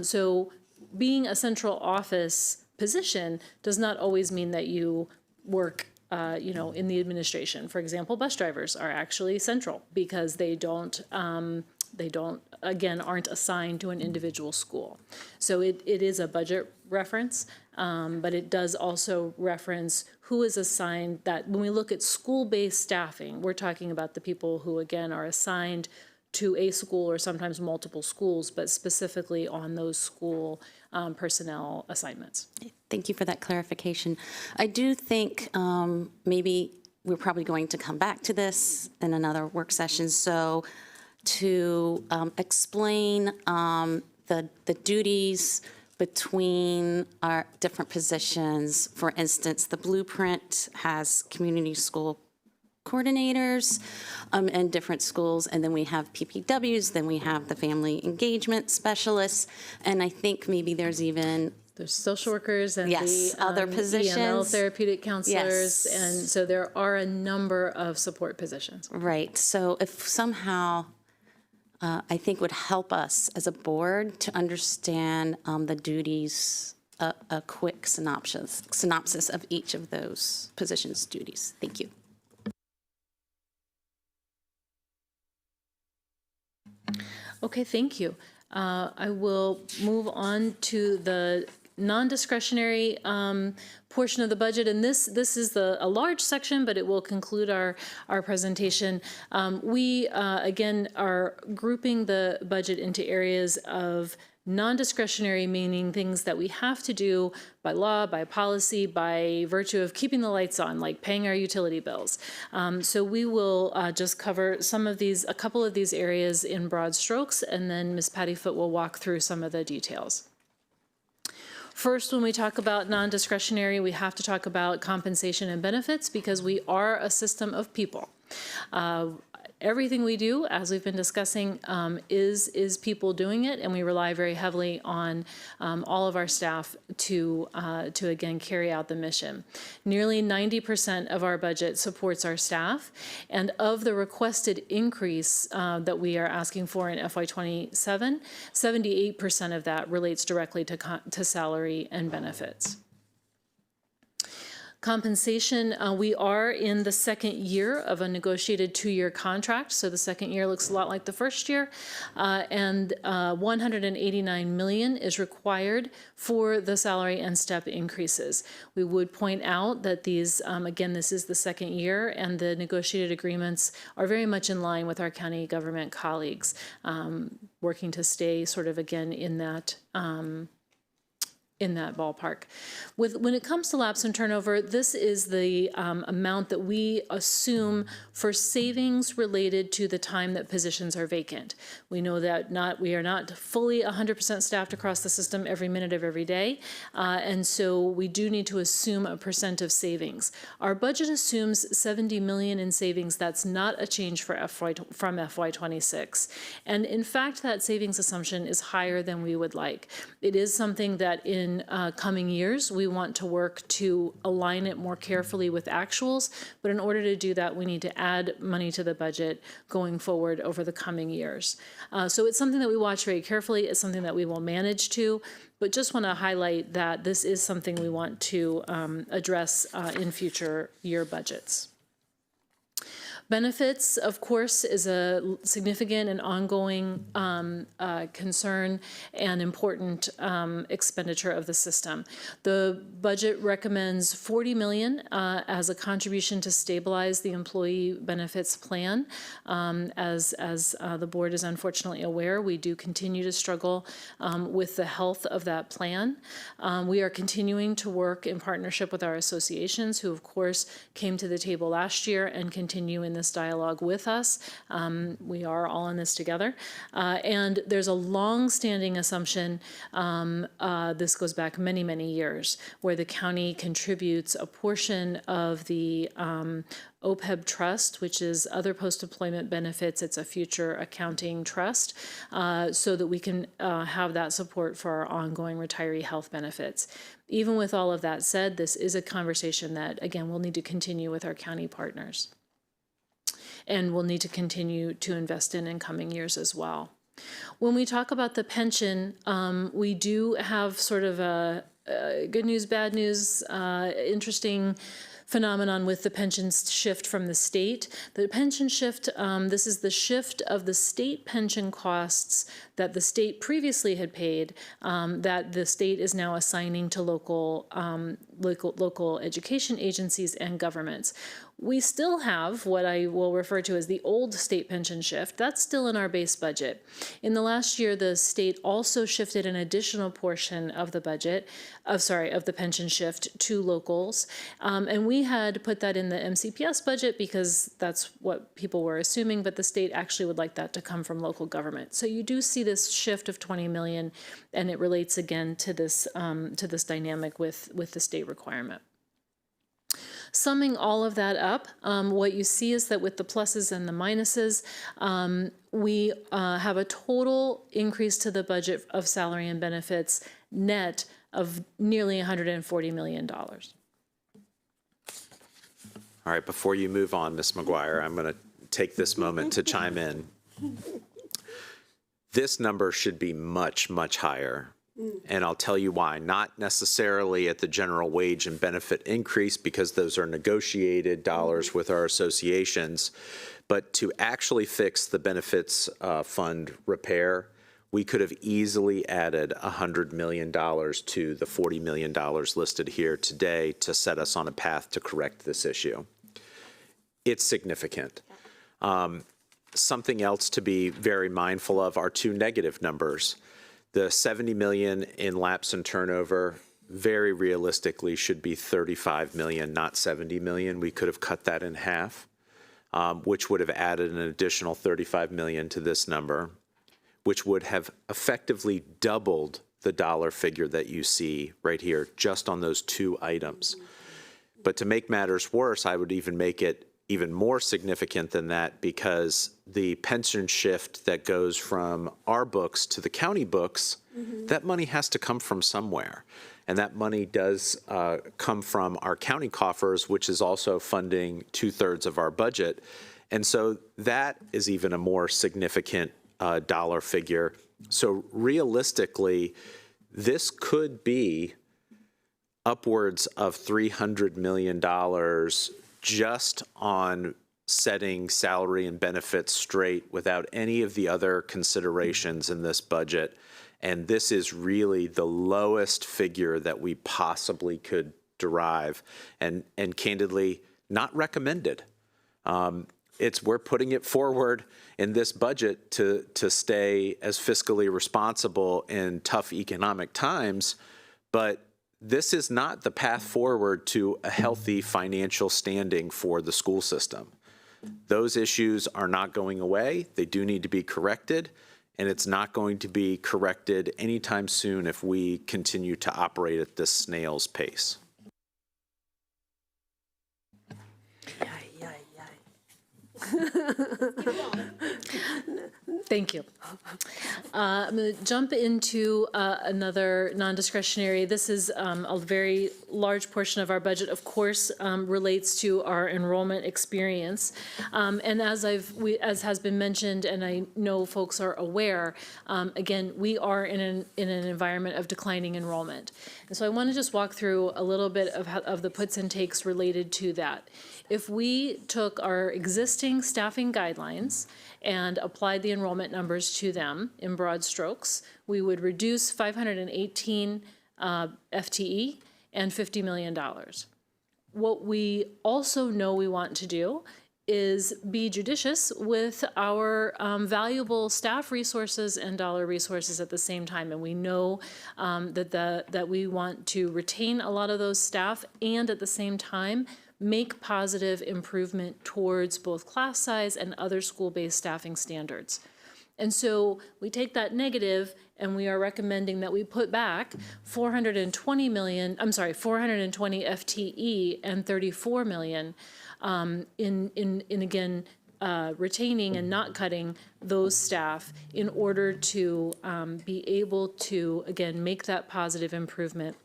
H: So being a central office position does not always mean that you work in the administration. For example, bus drivers are actually central because they don't, again, aren't assigned to an individual school. So it is a budget reference, but it does also reference who is assigned that. When we look at school-based staffing, we're talking about the people who, again, are assigned to a school or sometimes multiple schools, but specifically on those school personnel assignments.
B: Thank you for that clarification. I do think maybe we're probably going to come back to this in another work session. So to explain the duties between our different positions, for instance, the blueprint has community school coordinators in different schools, and then we have PPWs, then we have the family engagement specialists, and I think maybe there's even
H: social workers and
B: yes,
H: the
B: other positions.
H: EML therapeutic counselors,
B: Yes.
H: and so there are a number of support positions.
B: Right. So if somehow I think would help us as a board to understand the duties, a quick synopsis of each of those positions' duties. Thank you.
H: Okay, thank you. I will move on to the non-discretionary portion of the budget, and this is a large section, but it will conclude our presentation. We again are grouping the budget into areas of non-discretionary, meaning things that we have to do by law, by policy, by virtue of keeping the lights on, like paying our utility bills. So we will just cover a couple of these areas in broad strokes, and then Ms. Patty Foote will walk through some of the details. First, when we talk about non-discretionary, we have to talk about compensation and benefits because we are a system of people. Everything we do, as we've been discussing, is people doing it, and we rely very heavily on all of our staff to again carry out the mission. Nearly 90% of our budget supports our staff, and of the requested increase that we are asking for in FY27, 78% of that relates directly to salary and benefits. Compensation, we are in the second year of a negotiated 2-year contract, so the second year looks a lot like the first year, and $189 million is required for the salary and step increases. We would point out that these, again, this is the second year, and the negotiated agreements are very much in line with our county government colleagues, working to stay sort of, again, in that ballpark. When it comes to lapse and turnover, this is the amount that we assume for savings related to the time that positions are vacant. We know that we are not fully 100% staffed across the system every minute of every day, and so we do need to assume a percent of savings. Our budget assumes $70 million in savings. That's not a change from FY26, and in fact, that savings assumption is higher than we would like. It is something that in in coming years. We want to work to align it more carefully with actuals, but in order to do that, we need to add money to the budget going forward over the coming years. So it's something that we watch very carefully. It's something that we will manage to, but just want to highlight that this is something we want to address in future year budgets. Benefits, of course, is a significant and ongoing concern and important expenditure of the system. The budget recommends $40 million as a contribution to stabilize the employee benefits plan. As the board is unfortunately aware, we do continue to struggle with the health of that plan. We are continuing to work in partnership with our associations, who of course came to the table last year and continue in this dialogue with us. We are all in this together. And there's a long-standing assumption, this goes back many, many years, where the county contributes a portion of the OPEB trust, which is other post-employment benefits. It's a future accounting trust, so that we can have that support for our ongoing retiree health benefits. Even with all of that said, this is a conversation that, again, we'll need to continue with our county partners. And we'll need to continue to invest in coming years as well. When we talk about the pension, we do have sort of a good news, bad news, interesting phenomenon with the pension shift from the state. The pension shift, this is the shift of the state pension costs that the state previously had paid, that the state is now assigning to local education agencies and governments. We still have what I will refer to as the old state pension shift. That's still in our base budget. In the last year, the state also shifted an additional portion of the budget, of the pension shift to locals. And we had put that in the MCPS budget because that's what people were assuming, but the state actually would like that to come from local government. So you do see this shift of $20 million, and it relates again to this dynamic with the state requirement. Summing all of that up, what you see is that with the pluses and the minuses, we have a total increase to the budget of salary and benefits net of nearly $140 million.
G: All right, before you move on, Ms. McGuire, I'm going to take this moment to chime in. This number should be much, much higher. And I'll tell you why. Not necessarily at the general wage and benefit increase, because those are negotiated dollars with our associations, but to actually fix the benefits fund repair, we could have easily added $100 million to the $40 million listed here today to set us on a path to correct this issue. It's significant. Something else to be very mindful of are two negative numbers. The 70 million in lapse and turnover very realistically should be 35 million, not 70 million. We could have cut that in half, which would have added an additional 35 million to this number, which would have effectively doubled the dollar figure that you see right here just on those two items. But to make matters worse, I would even make it even more significant than that, because the pension shift that goes from our books to the county books, that money has to come from somewhere. And that money does come from our county coffers, which is also funding 2/3 of our budget. And so that is even a more significant dollar figure. So realistically, this could be upwards of $300 million just on setting salary and benefits straight without any of the other considerations in this budget. And this is really the lowest figure that we possibly could derive, and candidly, not recommended. We're putting it forward in this budget to stay as fiscally responsible in tough economic times, but this is not the path forward to a healthy financial standing for the school system. Those issues are not going away. They do need to be corrected, and it's not going to be corrected anytime soon if we continue to operate at this snail's pace.
H: Thank you. I'm going to jump into another non-discretionary. This is a very large portion of our budget, of course, relates to our enrollment experience. And as has been mentioned, and I know folks are aware, again, we are in an environment of declining enrollment. And so I want to just walk through a little bit of the puts and takes related to that. If we took our existing staffing guidelines and applied the enrollment numbers to them in broad strokes, we would reduce 518 FTE and $50 million. What we also know we want to do is be judicious with our valuable staff resources and dollar resources at the same time. And we know that we want to retain a lot of those staff and at the same time make positive improvement towards both class size and other school-based staffing standards. And so we take that negative and we are recommending that we put back 420 FTE and 34 million in again, retaining and not cutting those staff in order to be able to, again, make that positive improvement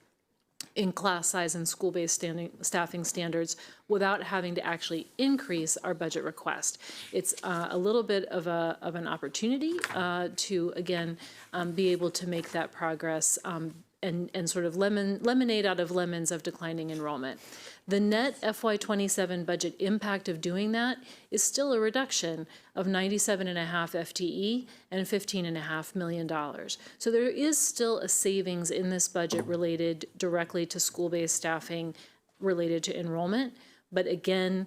H: in class size and school-based staffing standards without having to actually increase our budget request. It's a little bit of an opportunity to, again, be able to make that progress and sort of lemonade out of lemons of declining enrollment. The net FY27 budget impact of doing that is still a reduction of 97.5 FTE and $15.5 million. So there is still a savings in this budget related directly to school-based staffing related to enrollment, but again,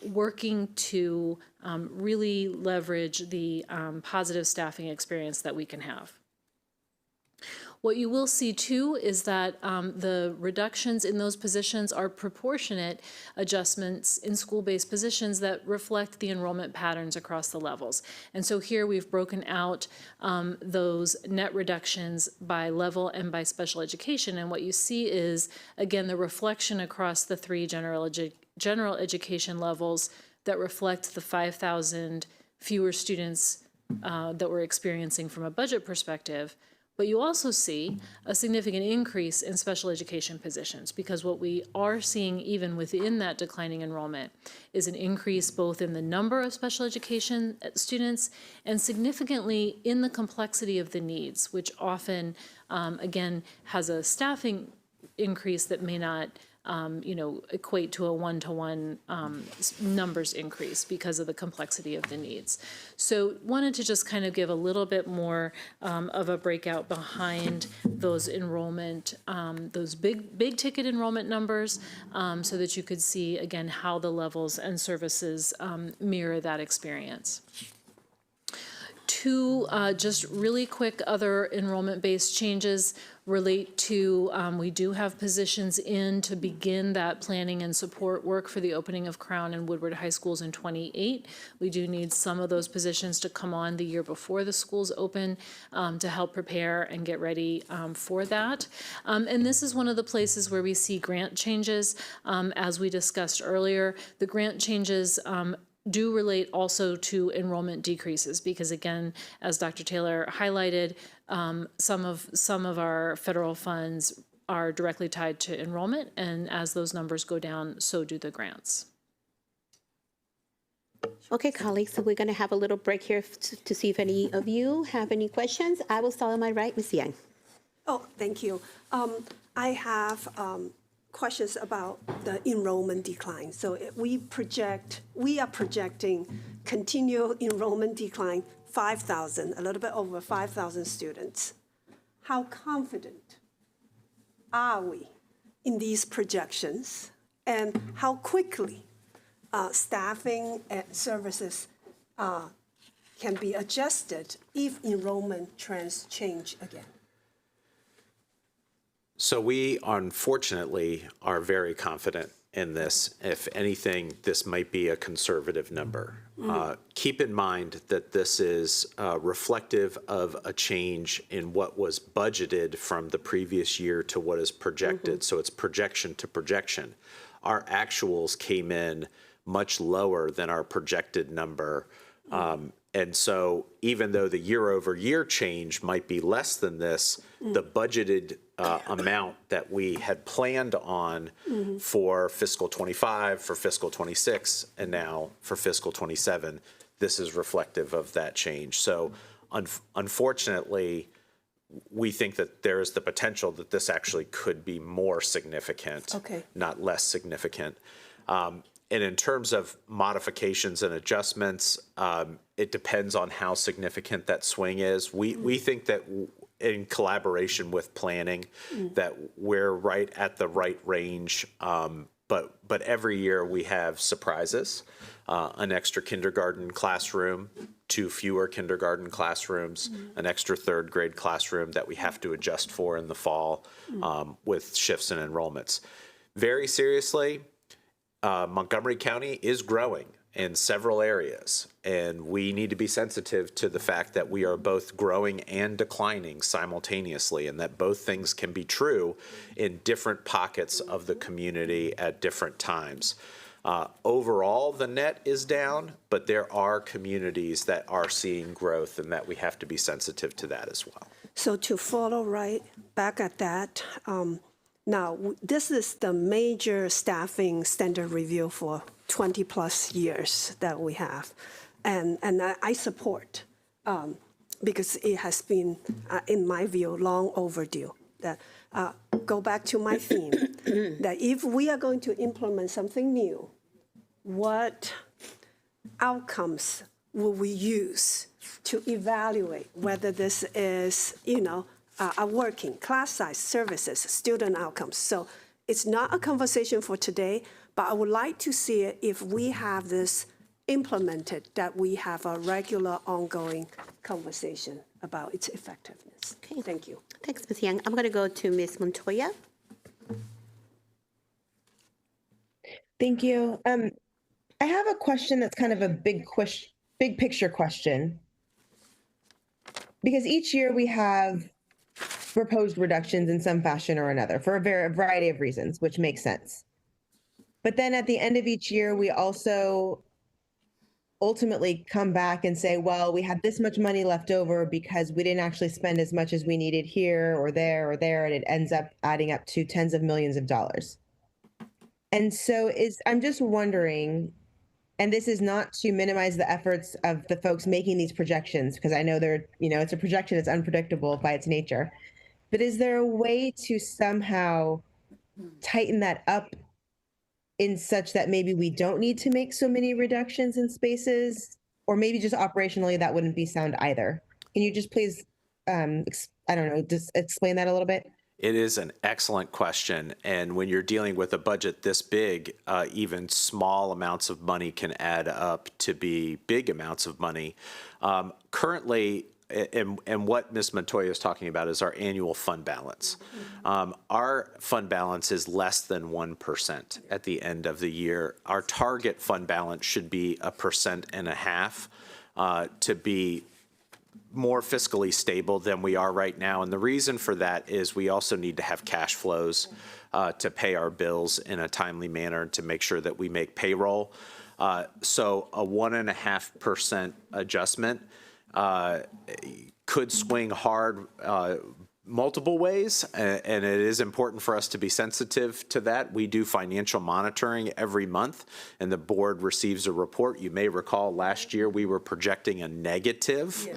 H: working to really leverage the positive staffing experience that we can have. What you will see too is that the reductions in those positions are proportionate adjustments in school-based positions that reflect the enrollment patterns across the levels. And so here we've broken out those net reductions by level and by special education. And what you see is, again, the reflection across the three general education levels that reflect the 5,000 fewer students that we're experiencing from a budget perspective. But you also see a significant increase in special education positions, because what we are seeing even within that declining enrollment is an increase both in the number of special education students and significantly in the complexity of the needs, which often, again, has a staffing increase that may not equate to a one-to-one numbers increase because of the complexity of the needs. So wanted to just kind of give a little bit more of a breakout behind those enrollment, those big ticket enrollment numbers, so that you could see, again, how the levels and services mirror that experience. Two just really quick other enrollment-based changes relate to, we do have positions in to begin that planning and support work for the opening of Crown and Woodward High Schools in 28. We do need some of those positions to come on the year before the schools open to help prepare and get ready for that. And this is one of the places where we see grant changes. As we discussed earlier, the grant changes do relate also to enrollment decreases, because again, as Dr. Taylor highlighted, some of our federal funds are directly tied to enrollment, and as those numbers go down, so do the grants.
A: Okay, colleagues, so we're going to have a little break here to see if any of you have any questions. I will start on my right, Ms. Yang.
C: Oh, thank you. I have questions about the enrollment decline. So we are projecting continual enrollment decline, 5,000, a little bit over 5,000 students. How confident are we in these projections, and how quickly staffing and services can be adjusted if enrollment trends change again?
G: So we unfortunately are very confident in this. If anything, this might be a conservative number. Keep in mind that this is reflective of a change in what was budgeted from the previous year to what is projected. So it's projection to projection. Our actuals came in much lower than our projected number. And so even though the year-over-year change might be less than this, the budgeted amount that we had planned on for fiscal 25, for fiscal 26, and now for fiscal 27, this is reflective of that change. So unfortunately, we think that there is the potential that this actually could be more significant, not less significant. And in terms of modifications and adjustments, it depends on how significant that swing is. We think that in collaboration with planning, that we're right at the right range. But every year we have surprises, an extra kindergarten classroom, 2 fewer kindergarten classrooms, an extra 3rd grade classroom that we have to adjust for in the fall with shifts in enrollments. Very seriously, Montgomery County is growing in several areas, and we need to be sensitive to the fact that we are both growing and declining simultaneously, and that both things can be true in different pockets of the community at different times. Overall, the net is down, but there are communities that are seeing growth, and that we have to be sensitive to that as well.
C: So to follow right back at that, now this is the major staffing standard review for 20 plus years that we have. And I support, because it has been, in my view, long overdue. That go back to my theme, that if we are going to implement something new, what outcomes will we use to evaluate whether this is, a working, class size, services, student outcomes? So it's not a conversation for today, but I would like to see it if we have this implemented, that we have a regular ongoing conversation about its effectiveness.
A: Okay.
C: Thank you.
A: Thanks, Ms. Young. I'm going to go to Ms. Montoya.
F: Thank you. I have a question that's kind of a big picture question. Because each year we have proposed reductions in some fashion or another for a variety of reasons, which makes sense. But then at the end of each year, we also ultimately come back and say, well, we had this much money left over because we didn't actually spend as much as we needed here or there, and it ends up adding up to tens of millions of dollars. And so I'm just wondering, and this is not to minimize the efforts of the folks making these projections, because I know it's a projection, it's unpredictable by its nature. But is there a way to somehow tighten that up in such that maybe we don't need to make so many reductions in spaces, or maybe just operationally that wouldn't be sound either? Can you just please, just explain that a little bit?
G: It is an excellent question. And when you're dealing with a budget this big, even small amounts of money can add up to be big amounts of money. Currently, and what Ms. Montoya is talking about is our annual fund balance. Our fund balance is less than 1% at the end of the year. Our target fund balance should be 1.5% to be more fiscally stable than we are right now. And the reason for that is we also need to have cash flows to pay our bills in a timely manner to make sure that we make payroll. So a 1.5% adjustment could swing hard multiple ways, and it is important for us to be sensitive to that. We do financial monitoring every month, and the board receives a report. You may recall last year we were projecting a negative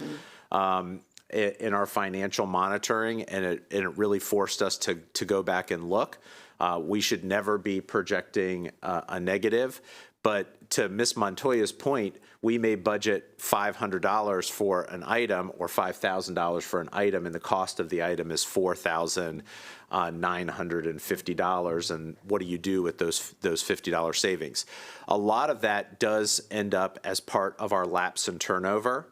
G: in our financial monitoring, and it really forced us to go back and look. We should never be projecting a negative. But to Ms. Montoya's point, we may budget $500 for an item or $5,000 for an item, and the cost of the item is $4,950. And what do you do with those $50 savings? A lot of that does end up as part of our lapse and turnover,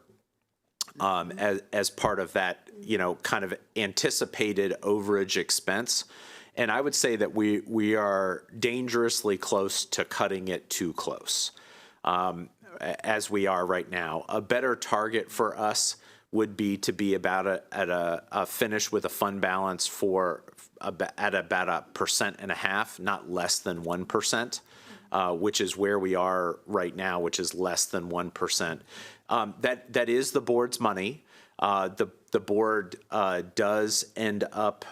G: as part of that, kind of anticipated overage expense. And I would say that we are dangerously close to cutting it too close, as we are right now. A better target for us would be to be about at a finish with a fund balance at about 1.5%, not less than 1%. which is where we are right now, which is less than 1%. That is the board's money. The board does end up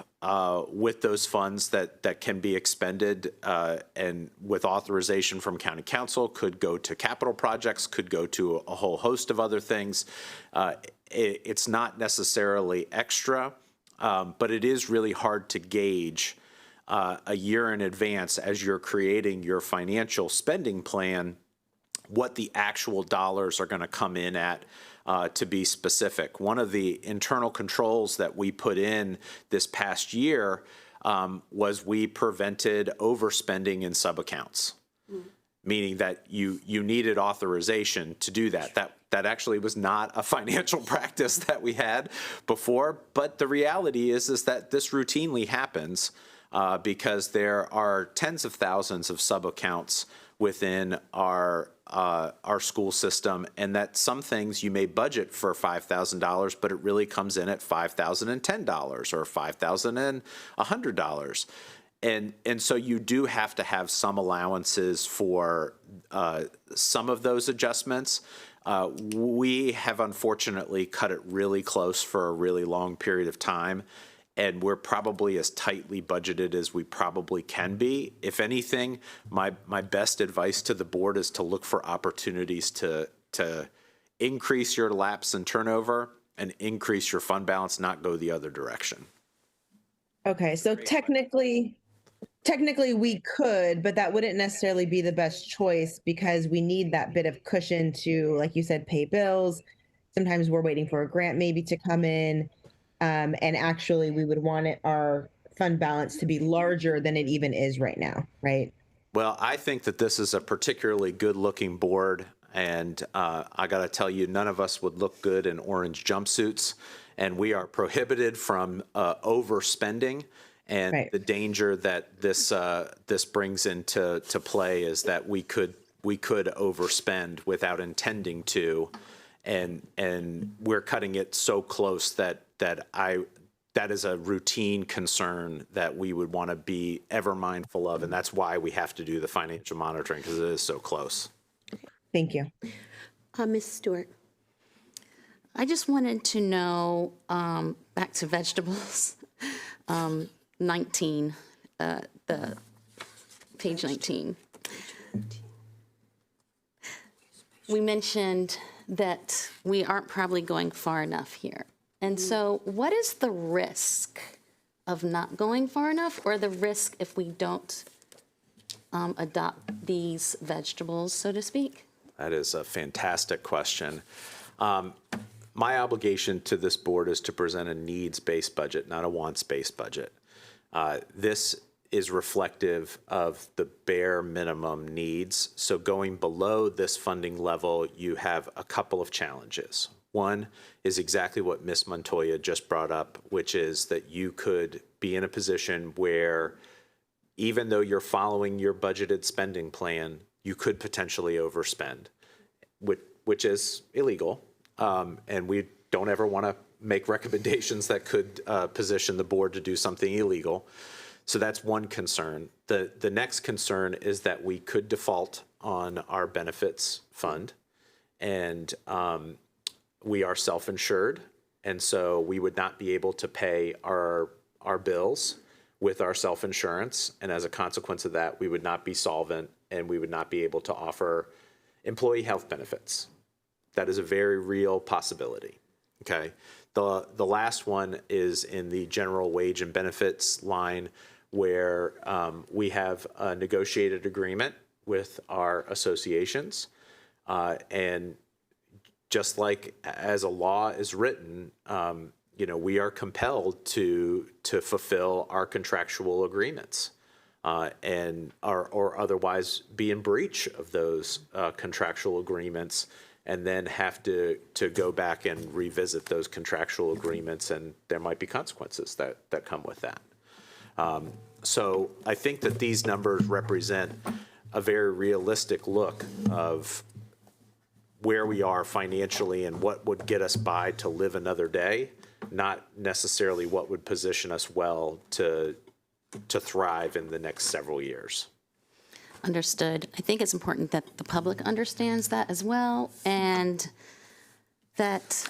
G: with those funds that can be expended, and with authorization from county council, could go to capital projects, could go to a whole host of other things. It's not necessarily extra, but it is really hard to gauge a year in advance as you're creating your financial spending plan what the actual dollars are going to come in at. To be specific, one of the internal controls that we put in this past year was we prevented overspending in sub-accounts, meaning that you needed authorization to do that. That actually was not a financial practice that we had before, but the reality is that this routinely happens because there are tens of thousands of sub-accounts within our school system, and that some things you may budget for $5,000, but it really comes in at $5,010 or $5,100. And so you do have to have some allowances for some of those adjustments. We have unfortunately cut it really close for a really long period of time, and we're probably as tightly budgeted as we probably can be. If anything, my best advice to the board is to look for opportunities to increase your lapse and turnover and increase your fund balance, not go the other direction.
F: Okay, so technically we could, but that wouldn't necessarily be the best choice because we need that bit of cushion to, like you said, pay bills. Sometimes we're waiting for a grant maybe to come in. And actually, we would want our fund balance to be larger than it even is right now, right?
G: Well, I think that this is a particularly good-looking board, and I got to tell you, none of us would look good in orange jumpsuits, and we are prohibited from overspending. And
F: Right.
G: the danger that this brings into play is that we could overspend without intending to, and we're cutting it so close that is a routine concern that we would want to be ever mindful of, and that's why we have to do the financial monitoring, because it is so close.
F: Thank you.
A: Ms. Stewart.
B: I just wanted to know, back to vegetables, 19, the page 19. We mentioned that we aren't probably going far enough here. And so what is the risk of not going far enough, or the risk if we don't adopt these vegetables, so to speak?
G: That is a fantastic question. My obligation to this board is to present a needs-based budget, not a wants-based budget. This is reflective of the bare minimum needs. So going below this funding level, you have a couple of challenges. One is exactly what Ms. Montoya just brought up, which is that you could be in a position where even though you're following your budgeted spending plan, you could potentially overspend, which is illegal. And we don't ever want to make recommendations that could position the board to do something illegal. So that's one concern. The next concern is that we could default on our benefits fund, and we are self-insured, and so we would not be able to pay our bills with our self-insurance, and as a consequence of that, we would not be solvent, and we would not be able to offer employee health benefits. That is a very real possibility, okay? The last one is in the general wage and benefits line, where we have a negotiated agreement with our associations, and just like as a law is written, we are compelled to fulfill our contractual agreements, and or otherwise be in breach of those contractual agreements, and then have to go back and revisit those contractual agreements, and there might be consequences that come with that. So I think that these numbers represent a very realistic look of where we are financially and what would get us by to live another day, not necessarily what would position us well to thrive in the next several years.
B: Understood. I think it's important that the public understands that as well, and that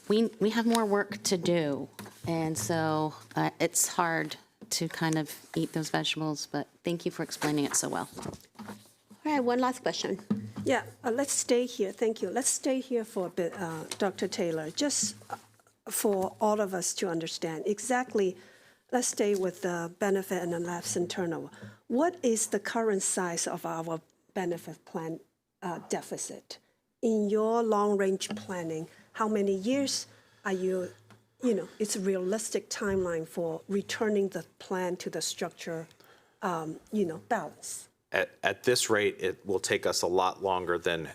B: we have more work to do. And so it's hard to kind of eat those vegetables, but thank you for explaining it so well.
A: All right, one last question.
C: Yeah, let's stay here. Thank you. Let's stay here for a bit, Dr. Taylor, just for all of us to understand exactly. Let's stay with the benefit and the lapse and turnover. What is the current size of our benefit plan deficit? In your long-range planning, how many years are you, it's a realistic timeline for returning the plan to the structure, balance?
G: At this rate, it will take us a lot longer than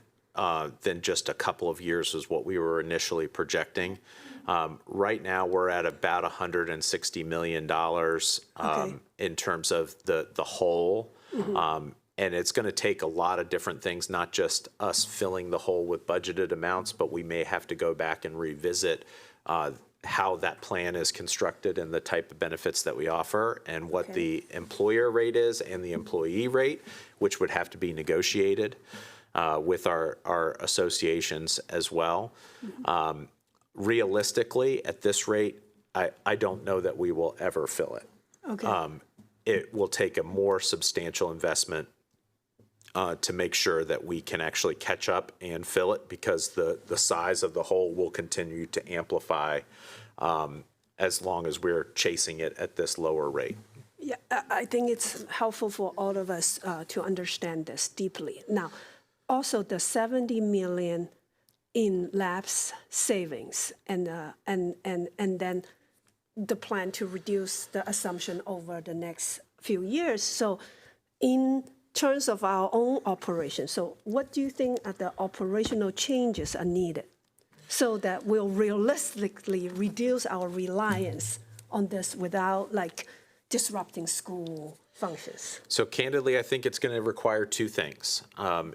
G: just a couple of years is what we were initially projecting. Right now, we're at about $160 million in terms of the whole. And it's going to take a lot of different things, not just us filling the hole with budgeted amounts, but we may have to go back and revisit how that plan is constructed and the type of benefits that we offer and what the employer rate is and the employee rate, which would have to be negotiated with our associations as well. Realistically, at this rate, I don't know that we will ever fill it.
C: Okay.
G: It will take a more substantial investment to make sure that we can actually catch up and fill it, because the size of the hole will continue to amplify as long as we're chasing it at this lower rate.
C: Yeah, I think it's helpful for all of us to understand this deeply. Now, also the 70 million in lapse savings and then the plan to reduce the assumption over the next few years. So in terms of our own operation, so what do you think are the operational changes are needed so that we'll realistically reduce our reliance on this without disrupting school functions?
G: So candidly, I think it's going to require two things.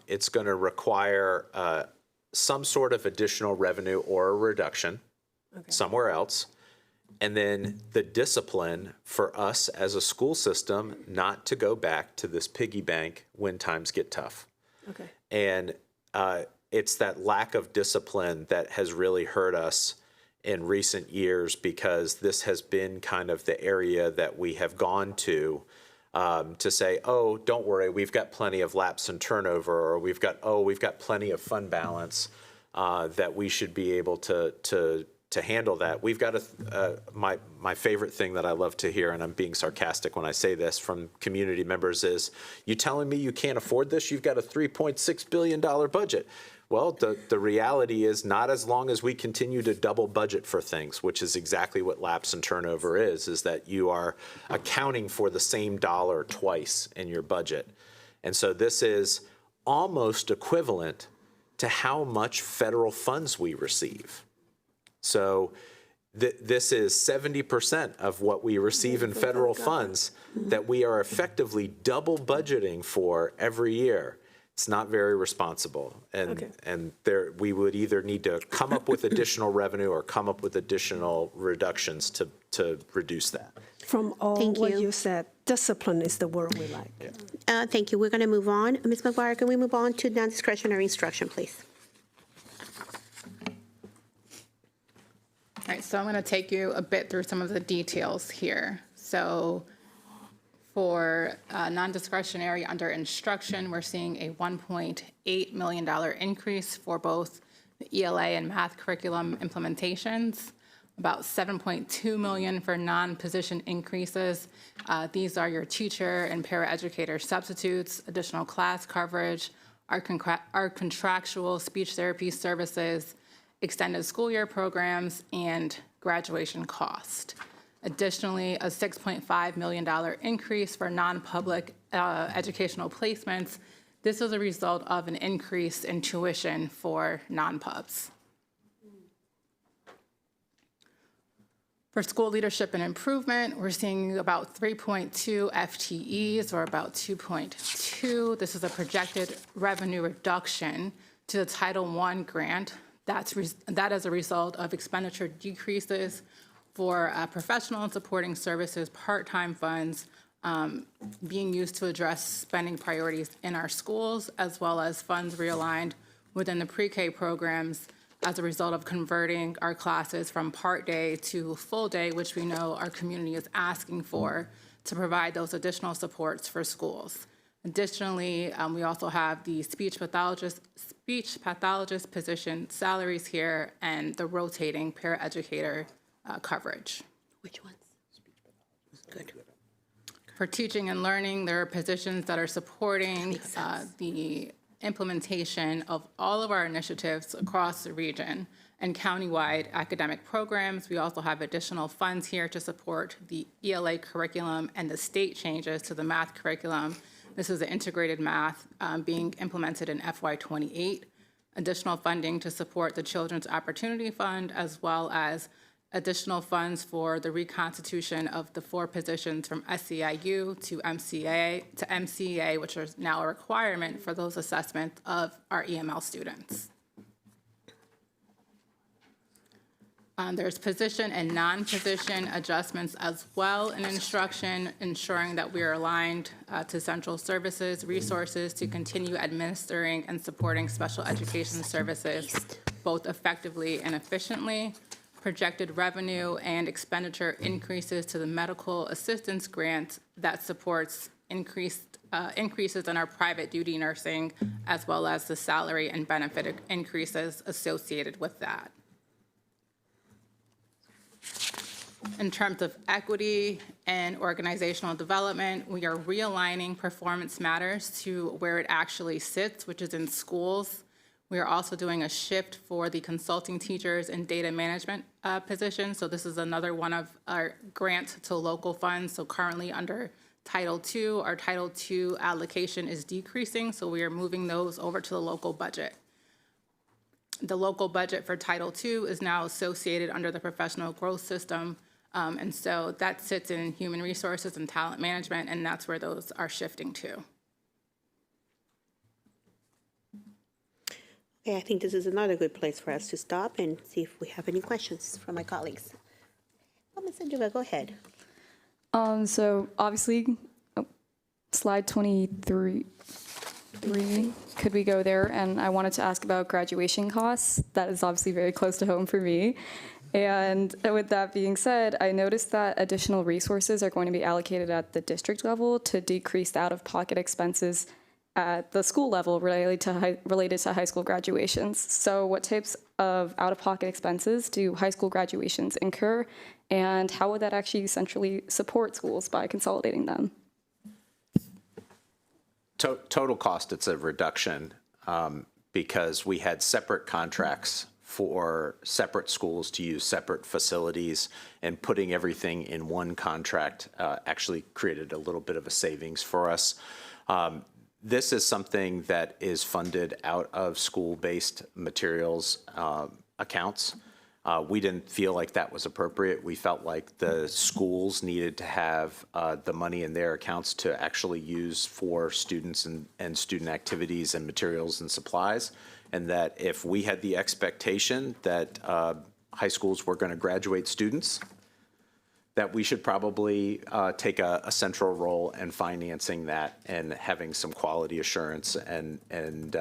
G: It's going to require some sort of additional revenue or a reduction somewhere else. And then the discipline for us as a school system not to go back to this piggy bank when times get tough.
C: Okay.
G: And it's that lack of discipline that has really hurt us in recent years, because this has been kind of the area that we have gone to say, oh, don't worry, we've got plenty of lapse and turnover, or we've got plenty of fund balance that we should be able to handle that. We've got my favorite thing that I love to hear, and I'm being sarcastic when I say this, from community members is, you telling me you can't afford this? You've got a $3.6 billion budget. Well, the reality is, not as long as we continue to double budget for things, which is exactly what lapse and turnover is that you are accounting for the same dollar twice in your budget. And so this is almost equivalent to how much federal funds we receive. So this is 70% of what we receive in federal funds that we are effectively double budgeting for every year. It's not very responsible. And we would either need to come up with additional revenue or come up with additional reductions to reduce that.
C: From all
A: Thank
C: what
A: you.
C: you said, discipline is the word we like.
G: Yeah.
A: Thank you. We're going to move on. Ms. McGuire, can we move on to non-discretionary instruction, please?
I: All right, so I'm going to take you a bit through some of the details here. So for non-discretionary under instruction, we're seeing a $1.8 million increase for both the ELA and math curriculum implementations, about $7.2 million for non-position increases. These are your teacher and paraeducator substitutes, additional class coverage, our contractual speech therapy services, extended school year programs, and graduation cost. Additionally, a $6.5 million increase for non-public educational placements. This is a result of an increase in tuition for non-pubs. For school leadership and improvement, we're seeing about 3.2 FTEs, or about 2.2. This is a projected revenue reduction to the Title I grant. That is a result of expenditure decreases for professional and supporting services, part-time funds, being used to address spending priorities in our schools, as well as funds realigned within the pre-K programs as a result of converting our classes from part day to full day, which we know our community is asking for to provide those additional supports for schools. Additionally, we also have the speech pathologist position salaries here and the rotating paraeducator coverage.
A: Which ones? Good.
I: For teaching and learning, there are positions that are supporting the implementation of all of our initiatives across the region and countywide academic programs. We also have additional funds here to support the ELA curriculum and the state changes to the math curriculum. This is the integrated math being implemented in FY28. Additional funding to support the Children's Opportunity Fund, as well as additional funds for the reconstitution of the 4 positions from SEIU to MCA, which is now a requirement for those assessments of our EML students. There's position and non-position adjustments as well in instruction, ensuring that we are aligned to central services, resources to continue administering and supporting special education services both effectively and efficiently. Projected revenue and expenditure increases to the medical assistance grant that supports increases in our private duty nursing, as well as the salary and benefit increases associated with that. In terms of equity and organizational development, we are realigning Performance Matters to where it actually sits, which is in schools. We are also doing a shift for the consulting teachers and data management positions. So this is another one of our grant to local funds. So currently under Title II, our Title II allocation is decreasing. So we are moving those over to the local budget. The local budget for Title II is now associated under the professional growth system. And so that sits in human resources and talent management, and that's where those are shifting to.
A: Okay, I think this is another good place for us to stop and see if we have any questions from my colleagues. Oh, Ms. Anjuga, go ahead.
E: So obviously, slide 23, could we go there? And I wanted to ask about graduation costs. That is obviously very close to home for me. And with that being said, I noticed that additional resources are going to be allocated at the district level to decrease the out-of-pocket expenses at the school level related to high school graduations. So what types of out-of-pocket expenses do high school graduations incur, and how would that actually centrally support schools by consolidating them?
G: Total cost, it's a reduction because we had separate contracts for separate schools to use separate facilities, and putting everything in one contract actually created a little bit of a savings for us. This is something that is funded out of school-based materials accounts. We didn't feel like that was appropriate. We felt like the schools needed to have the money in their accounts to actually use for students and student activities and materials and supplies, and that if we had the expectation that high schools were going to graduate students, that we should probably take a central role in financing that and having some quality assurance and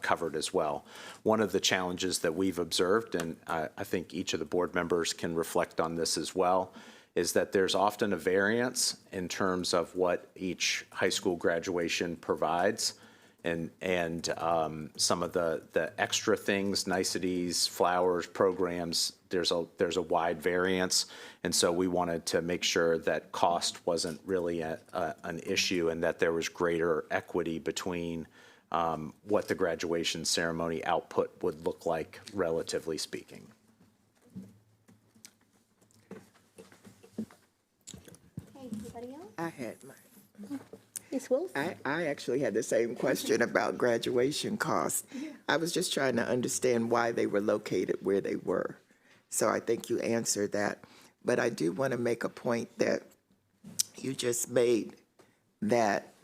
G: covered as well. One of the challenges that we've observed, and I think each of the board members can reflect on this as well, is that there's often a variance in terms of what each high school graduation provides. And some of the extra things, niceties, flowers, programs, there's a wide variance. And so we wanted to make sure that cost wasn't really an issue, and that there was greater equity between what the graduation ceremony output would look like, relatively speaking.
A: Okay, anybody else?
D: I had my.
A: Ms. Wills?
D: I actually had the same question about graduation costs. I was just trying to understand why they were located where they were. So I think you answered that. But I do want to make a point that you just made, that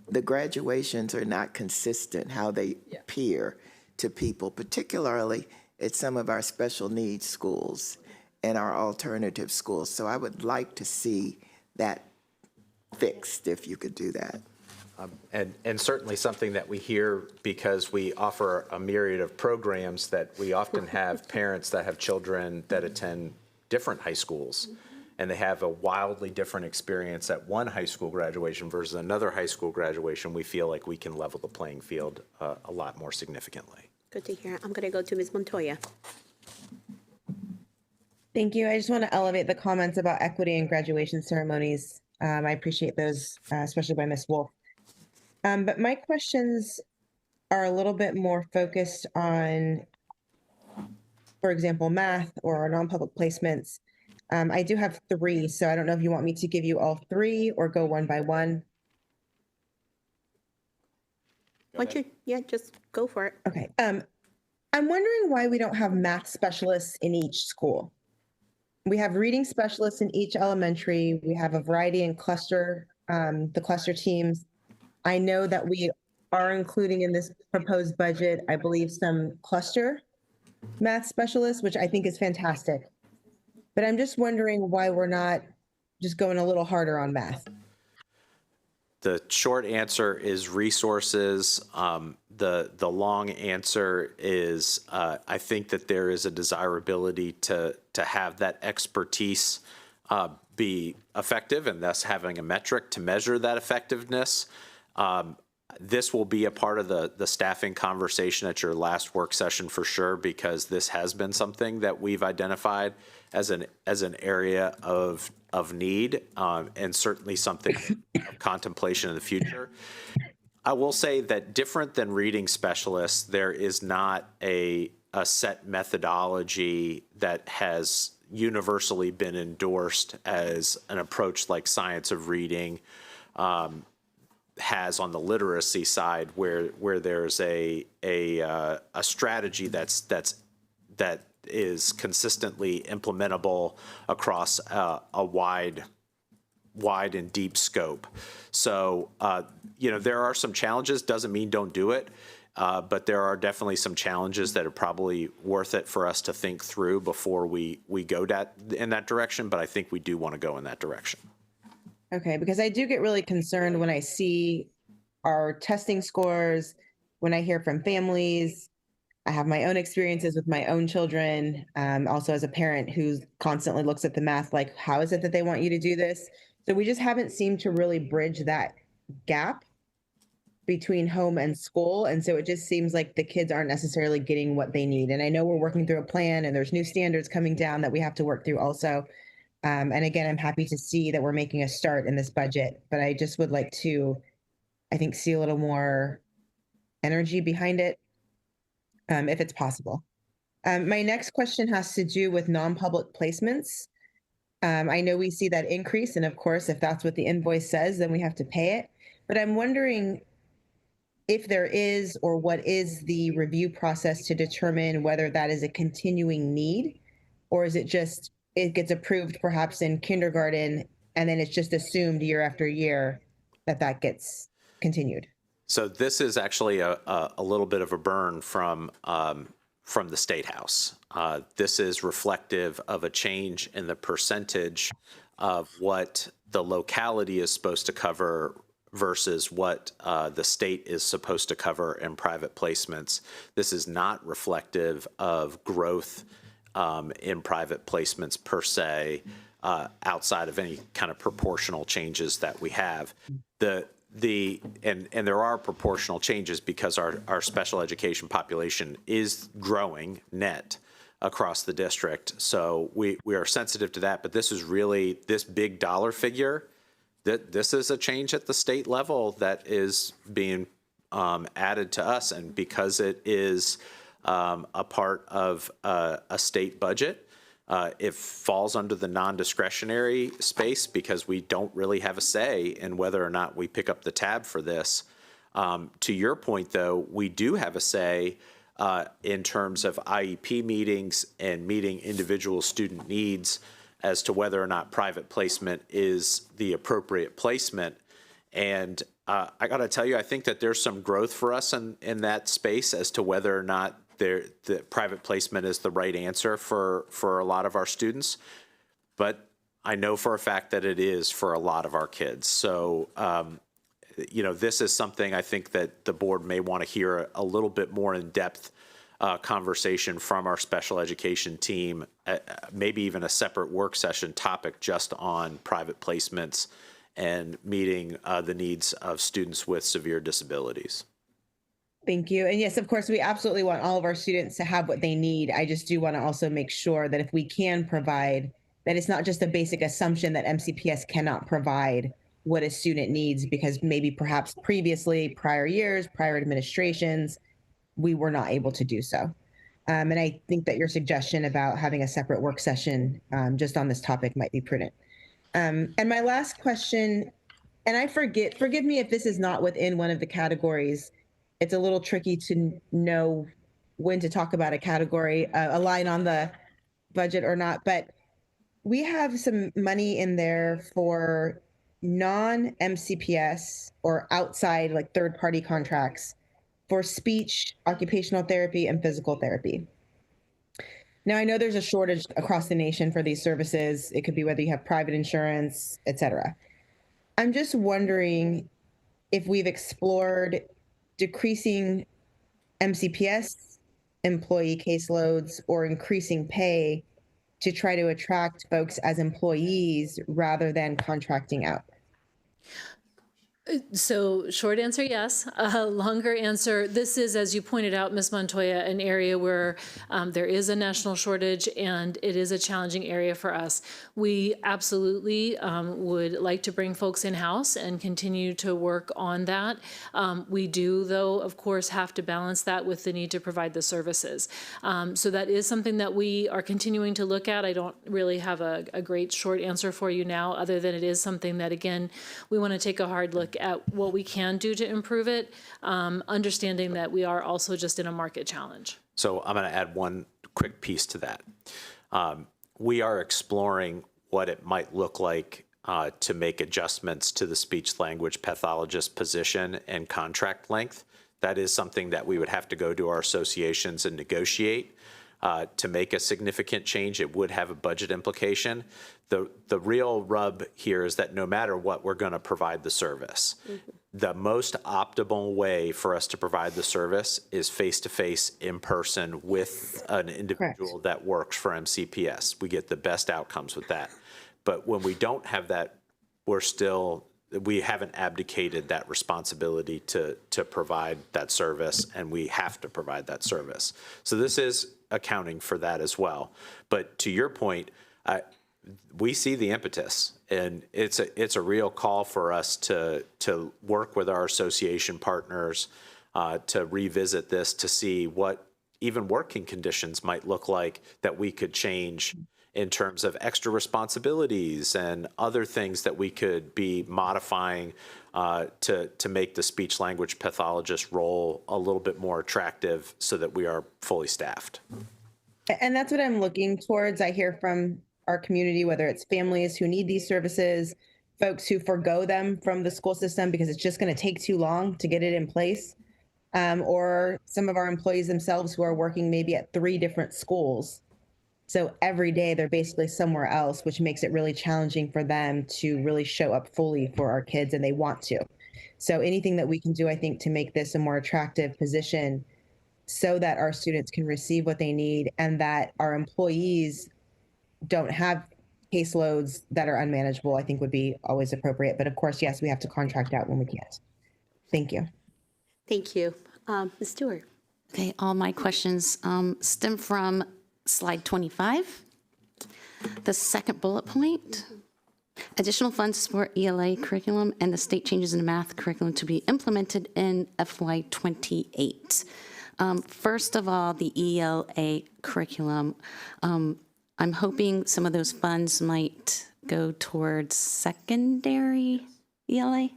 D: the graduations are not consistent, how they appear to people, particularly at some of our special needs schools and our alternative schools. So I would like to see that fixed if you could do that.
G: And certainly something that we hear because we offer a myriad of programs that we often have parents that have children that attend different high schools, and they have a wildly different experience at one high school graduation versus another high school graduation. We feel like we can level the playing field a lot more significantly.
A: Good to hear. I'm going to go to Ms. Montoya.
F: Thank you. I just want to elevate the comments about equity in graduation ceremonies. I appreciate those, especially by Ms. Wolf. But my questions are a little bit more focused on, for example, math or non-public placements. I do have 3, so I don't know if you want me to give you all 3 or go one by one.
A: Just go for it.
F: Okay. I'm wondering why we don't have math specialists in each school. We have reading specialists in each elementary. We have a variety in cluster, the cluster teams. I know that we are including in this proposed budget, I believe, some cluster math specialists, which I think is fantastic. But I'm just wondering why we're not just going a little harder on math.
G: The short answer is resources. The long answer is I think that there is a desirability to have that expertise be effective, and thus having a metric to measure that effectiveness. This will be a part of the staffing conversation at your last work session for sure, because this has been something that we've identified as an area of need, and certainly something of contemplation in the future. I will say that different than reading specialists, there is not a set methodology that has universally been endorsed as an approach like science of reading has on the literacy side, where there's a strategy that is consistently implementable across a wide and deep scope. So, there are some challenges. Doesn't mean don't do it, but there are definitely some challenges that are probably worth it for us to think through before we go in that direction. But I think we do want to go in that direction.
F: Okay, because I do get really concerned when I see our testing scores, when I hear from families. I have my own experiences with my own children, also as a parent who constantly looks at the math like, how is it that they want you to do this? So we just haven't seemed to really bridge that gap between home and school. And so it just seems like the kids aren't necessarily getting what they need. And I know we're working through a plan and there's new standards coming down that we have to work through also. And again, I'm happy to see that we're making a start in this budget, but I just would like to, I think, see a little more energy behind it, if it's possible. My next question has to do with non-public placements. I know we see that increase, and of course, if that's what the invoice says, then we have to pay it. But I'm wondering if there is, or what is the review process to determine whether that is a continuing need, or is it just, it gets approved perhaps in kindergarten, and then it's just assumed year after year that gets continued?
G: So this is actually a little bit of a burn from the State House. This is reflective of a change in the percentage of what the locality is supposed to cover versus what the state is supposed to cover in private placements. This is not reflective of growth in private placements per se, outside of any kind of proportional changes that we have. And there are proportional changes because our special education population is growing net across the district. So we are sensitive to that, but this is really, this big dollar figure, that this is a change at the state level that is being added to us. And because it is a part of a state budget, it falls under the non-discretionary space because we don't really have a say in whether or not we pick up the tab for this. To your point, though, we do have a say in terms of IEP meetings and meeting individual student needs as to whether or not private placement is the appropriate placement. And I got to tell you, I think that there's some growth for us in that space as to whether or not the private placement is the right answer for a lot of our students. But I know for a fact that it is for a lot of our kids. So, this is something I think that the board may want to hear a little bit more in-depth conversation from our special education team, maybe even a separate work session topic just on private placements and meeting the needs of students with severe disabilities.
F: Thank you. And yes, of course, we absolutely want all of our students to have what they need. I just do want to also make sure that if we can provide, that it's not just a basic assumption that MCPS cannot provide what a student needs, because maybe perhaps previously, prior years, prior administrations, we were not able to do so. And I think that your suggestion about having a separate work session just on this topic might be prudent. And my last question, and forgive me if this is not within one of the categories. It's a little tricky to know when to talk about a category, a line on the budget or not, but we have some money in there for non-MCPS or outside, like third-party contracts for speech, occupational therapy, and physical therapy. Now, I know there's a shortage across the nation for these services. It could be whether you have private insurance, et cetera. I'm just wondering if we've explored decreasing MCPS employee caseloads or increasing pay to try to attract folks as employees rather than contracting out.
H: So short answer, yes. Longer answer, this is, as you pointed out, Ms. Montoya, an area where there is a national shortage and it is a challenging area for us. We absolutely would like to bring folks in-house and continue to work on that. We do, though, of course, have to balance that with the need to provide the services. So that is something that we are continuing to look at. I don't really have a great short answer for you now, other than it is something that, again, we want to take a hard look at what we can do to improve it, understanding that we are also just in a market challenge.
G: So I'm going to add one quick piece to that. We are exploring what it might look like to make adjustments to the speech language pathologist position and contract length. That is something that we would have to go to our associations and negotiate. To make a significant change, it would have a budget implication. The real rub here is that no matter what, we're going to provide the service. Mm-hmm. The most optimal way for us to provide the service is face-to-face, in person, with an individual Correct. That works for MCPS. We get the best outcomes with that. But when we don't have that, we haven't abdicated that responsibility to provide that service, and we have to provide that service. So this is accounting for that as well. But to your point, we see the impetus, and it's a real call for us to work with our association partners to revisit this, to see what even working conditions might look like that we could change in terms of extra responsibilities and other things that we could be modifying to make the speech language pathologist role a little bit more attractive so that we are fully staffed.
F: And that's what I'm looking towards. I hear from our community, whether it's families who need these services, folks who forgo them from the school system because it's just going to take too long to get it in place, or some of our employees themselves who are working maybe at 3 different schools. So every day they're basically somewhere else, which makes it really challenging for them to really show up fully for our kids, and they want to. So anything that we can do, I think, to make this a more attractive position so that our students can receive what they need and that our employees don't have caseloads that are unmanageable, I think would be always appropriate. But of course, yes, we have to contract out when we can't. Thank you.
A: Thank you. Ms. Stewart.
B: Okay, all my questions stem from slide 25, the second bullet point. Additional funds to support ELA curriculum and the state changes in the math curriculum to be implemented in FY28. First of all, the ELA curriculum, I'm hoping some of those funds might go towards secondary ELA.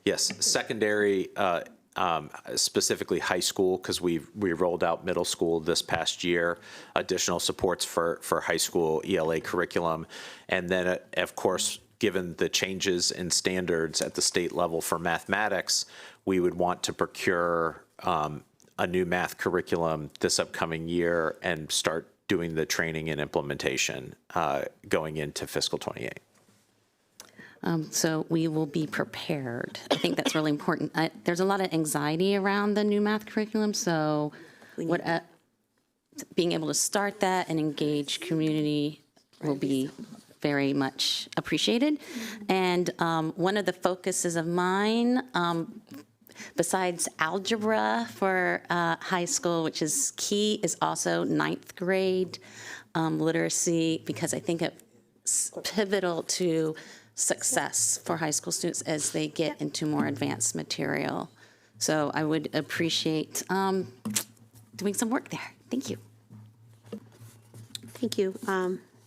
G: Yes, secondary, specifically high school, because we rolled out middle school this past year, additional supports for high school ELA curriculum. And then, of course, given the changes in standards at the state level for mathematics, we would want to procure a new math curriculum this upcoming year and start doing the training and implementation going into fiscal 28.
B: So we will be prepared. I think that's really important. There's a lot of anxiety around the new math curriculum, so being able to start that and engage community will be very much appreciated. And one of the focuses of mine, besides algebra for high school, which is key, is also 9th grade literacy, because I think it's pivotal to success for high school students as they get into more advanced material. So I would appreciate doing some work there. Thank you.
A: Thank you.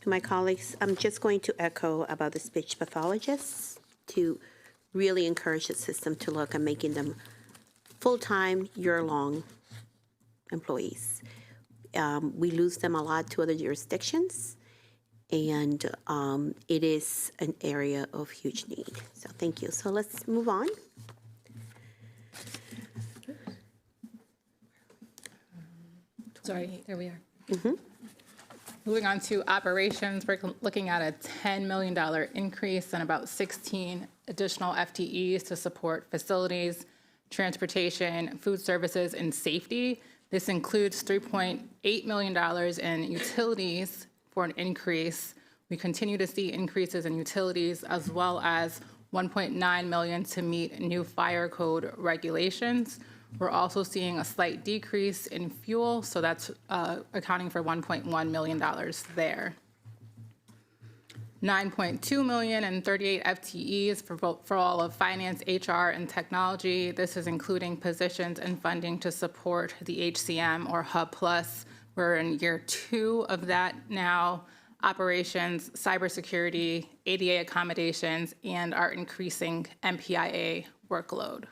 A: To my colleagues, I'm just going to echo about the speech pathologists to really encourage the system to look at making them full-time, year-long employees. We lose them a lot to other jurisdictions, and it is an area of huge need. So thank you. So let's move on.
I: Sorry, there we are. Moving on to operations, we're looking at a $10 million increase and about 16 additional FTEs to support facilities, transportation, food services, and safety. This includes $3.8 million in utilities for an increase. We continue to see increases in utilities, as well as $1.9 million to meet new fire code regulations. We're also seeing a slight decrease in fuel, so that's accounting for $1.1 million there. $9.2 million and 38 FTEs for all of finance, HR, and technology. This is including positions and funding to support the HCM or Hub Plus. We're in year 2 of that now. Operations, cybersecurity, ADA accommodations, and our increasing MPIA workload.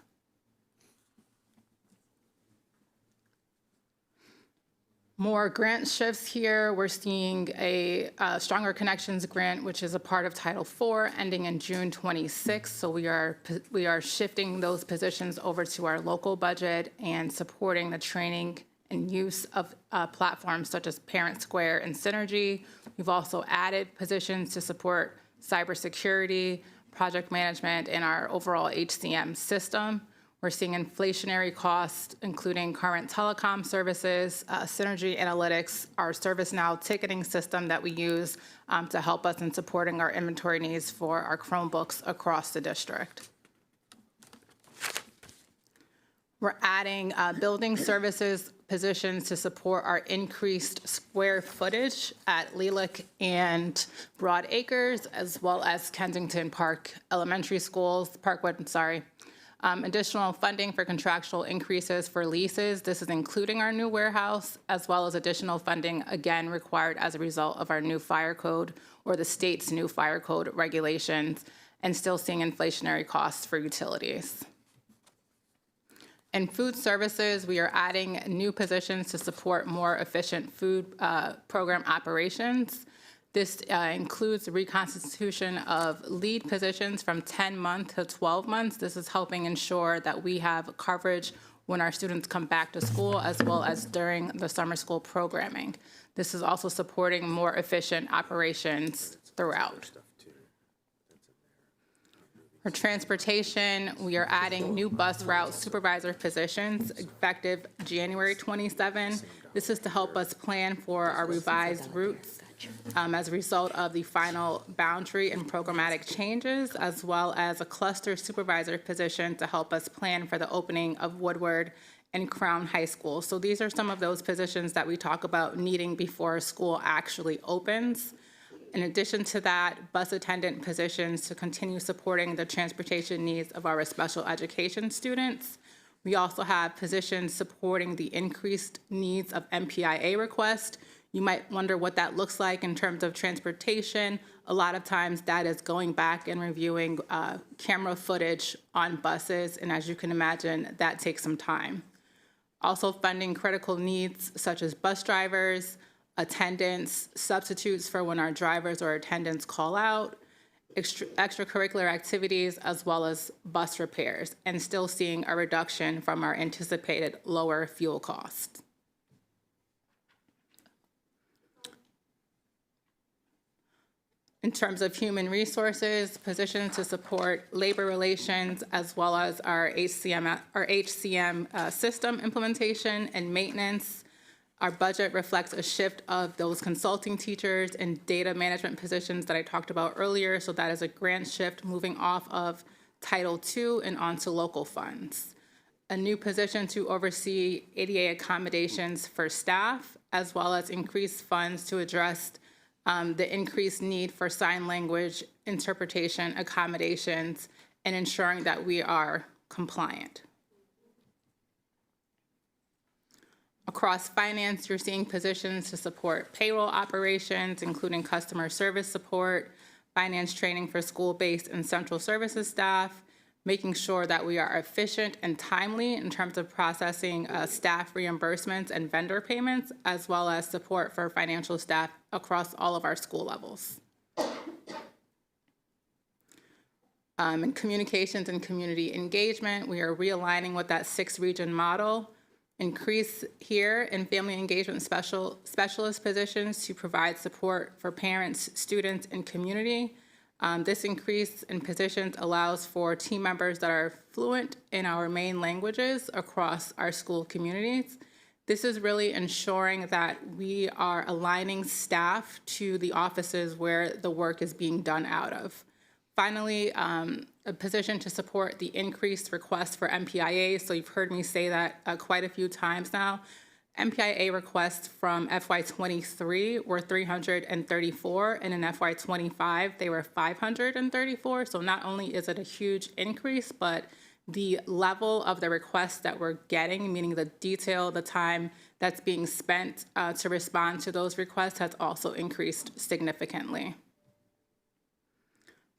I: More grant shifts here. We're seeing a Stronger Connections grant, which is a part of Title IV, ending in June 26. So we are shifting those positions over to our local budget and supporting the training and use of platforms such as Parent Square and Synergy. We've also added positions to support cybersecurity, project management, and our overall HCM system. We're seeing inflationary costs, including current telecom services, Synergy Analytics, our ServiceNow ticketing system that we use to help us in supporting our inventory needs for our Chromebooks across the district. We're adding building services positions to support our increased square footage at Leland and Broad Acres, as well as Kensington Park Elementary Schools, Parkwood, sorry. Additional funding for contractual increases for leases. This is including our new warehouse, as well as additional funding, again, required as a result of our new fire code or the state's new fire code regulations, and still seeing inflationary costs for utilities. In food services, we are adding new positions to support more efficient food program operations. This includes the reconstitution of lead positions from 10 months to 12 months. This is helping ensure that we have coverage when our students come back to school, as well as during the summer school programming. This is also supporting more efficient operations throughout. For transportation, we are adding new bus route supervisor positions effective January 27. This is to help us plan for our revised routes as a result of the final boundary and programmatic changes, as well as a cluster supervisor position to help us plan for the opening of Woodward and Crown High School. So these are some of those positions that we talk about needing before a school actually opens. In addition to that, bus attendant positions to continue supporting the transportation needs of our special education students. We also have positions supporting the increased needs of MPIA requests. You might wonder what that looks like in terms of transportation. A lot of times that is going back and reviewing camera footage on buses, and as you can imagine, that takes some time. Also funding critical needs such as bus drivers, attendants, substitutes for when our drivers or attendants call out, extracurricular activities, as well as bus repairs, and still seeing a reduction from our anticipated lower fuel costs. In terms of human resources, positions to support labor relations, as well as our HCM system implementation and maintenance. Our budget reflects a shift of those consulting teachers and data management positions that I talked about earlier. So that is a grand shift moving off of Title II and onto local funds. A new position to oversee ADA accommodations for staff, as well as increased funds to address the increased need for sign language interpretation accommodations and ensuring that we are compliant. Across finance, you're seeing positions to support payroll operations, including customer service support, finance training for school-based and central services staff, making sure that we are efficient and timely in terms of processing staff reimbursements and vendor payments, as well as support for financial staff across all of our school levels. In communications and community engagement, we are realigning with that 6-region model, increase here in family engagement specialist positions to provide support for parents, students, and community. This increase in positions allows for team members that are fluent in our main languages across our school communities. This is really ensuring that we are aligning staff to the offices where the work is being done out of. Finally, a position to support the increased requests for MPIA. So you've heard me say that quite a few times now. MPIA requests from FY23 were 334, and in FY25 they were 534. So not only is it a huge increase, but the level of the requests that we're getting, meaning the detail, the time that's being spent to respond to those requests, has also increased significantly.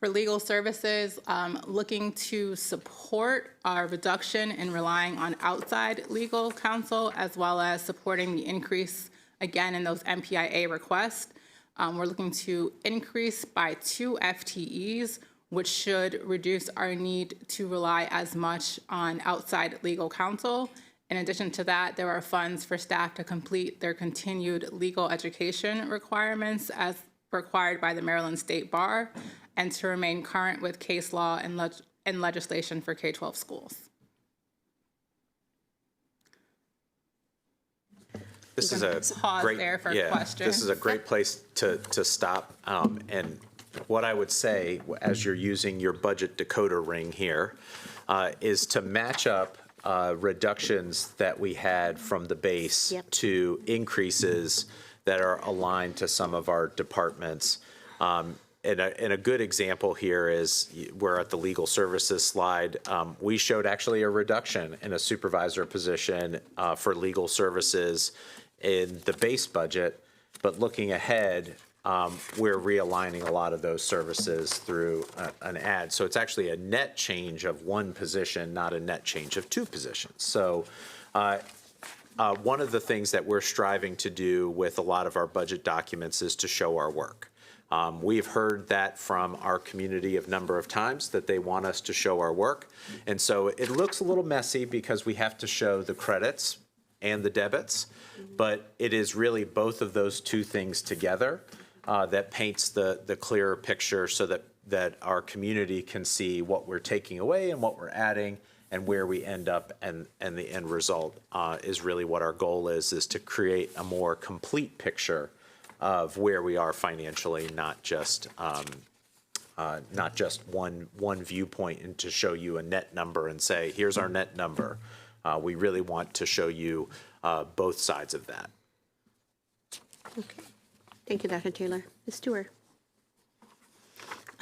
I: For legal services, looking to support our reduction in relying on outside legal counsel, as well as supporting the increase, again, in those MPIA requests. We're looking to increase by 2 FTEs, which should reduce our need to rely as much on outside legal counsel. In addition to that, there are funds for staff to complete their continued legal education requirements as required by the Maryland State Bar, and to remain current with case law and legislation for K-12 schools.
G: This is a
I: Pause
G: great,
I: there for
G: yeah,
I: questions.
G: this is a great place to stop. And what I would say, as you're using your budget decoder ring here, is to match up reductions that we had from the base to increases that are aligned to some of our departments. And a good example here is we're at the legal services slide. We showed actually a reduction in a supervisor position for legal services in the base budget, but looking ahead, we're realigning a lot of those services through an add. So it's actually a net change of 1 position, not a net change of 2 positions. So one of the things that we're striving to do with a lot of our budget documents is to show our work. We've heard that from our community a number of times, that they want us to show our work. And so it looks a little messy because we have to show the credits and the debits, but it is really both of those 2 things together that paints the clearer picture so that our community can see what we're taking away and what we're adding and where we end up, and the end result is really what our goal is to create a more complete picture of where we are financially, not just one viewpoint, and to show you a net number and say, here's our net number. We really want to show you both sides of that.
A: Okay. Thank you, Dr. Taylor. Ms. Stewart.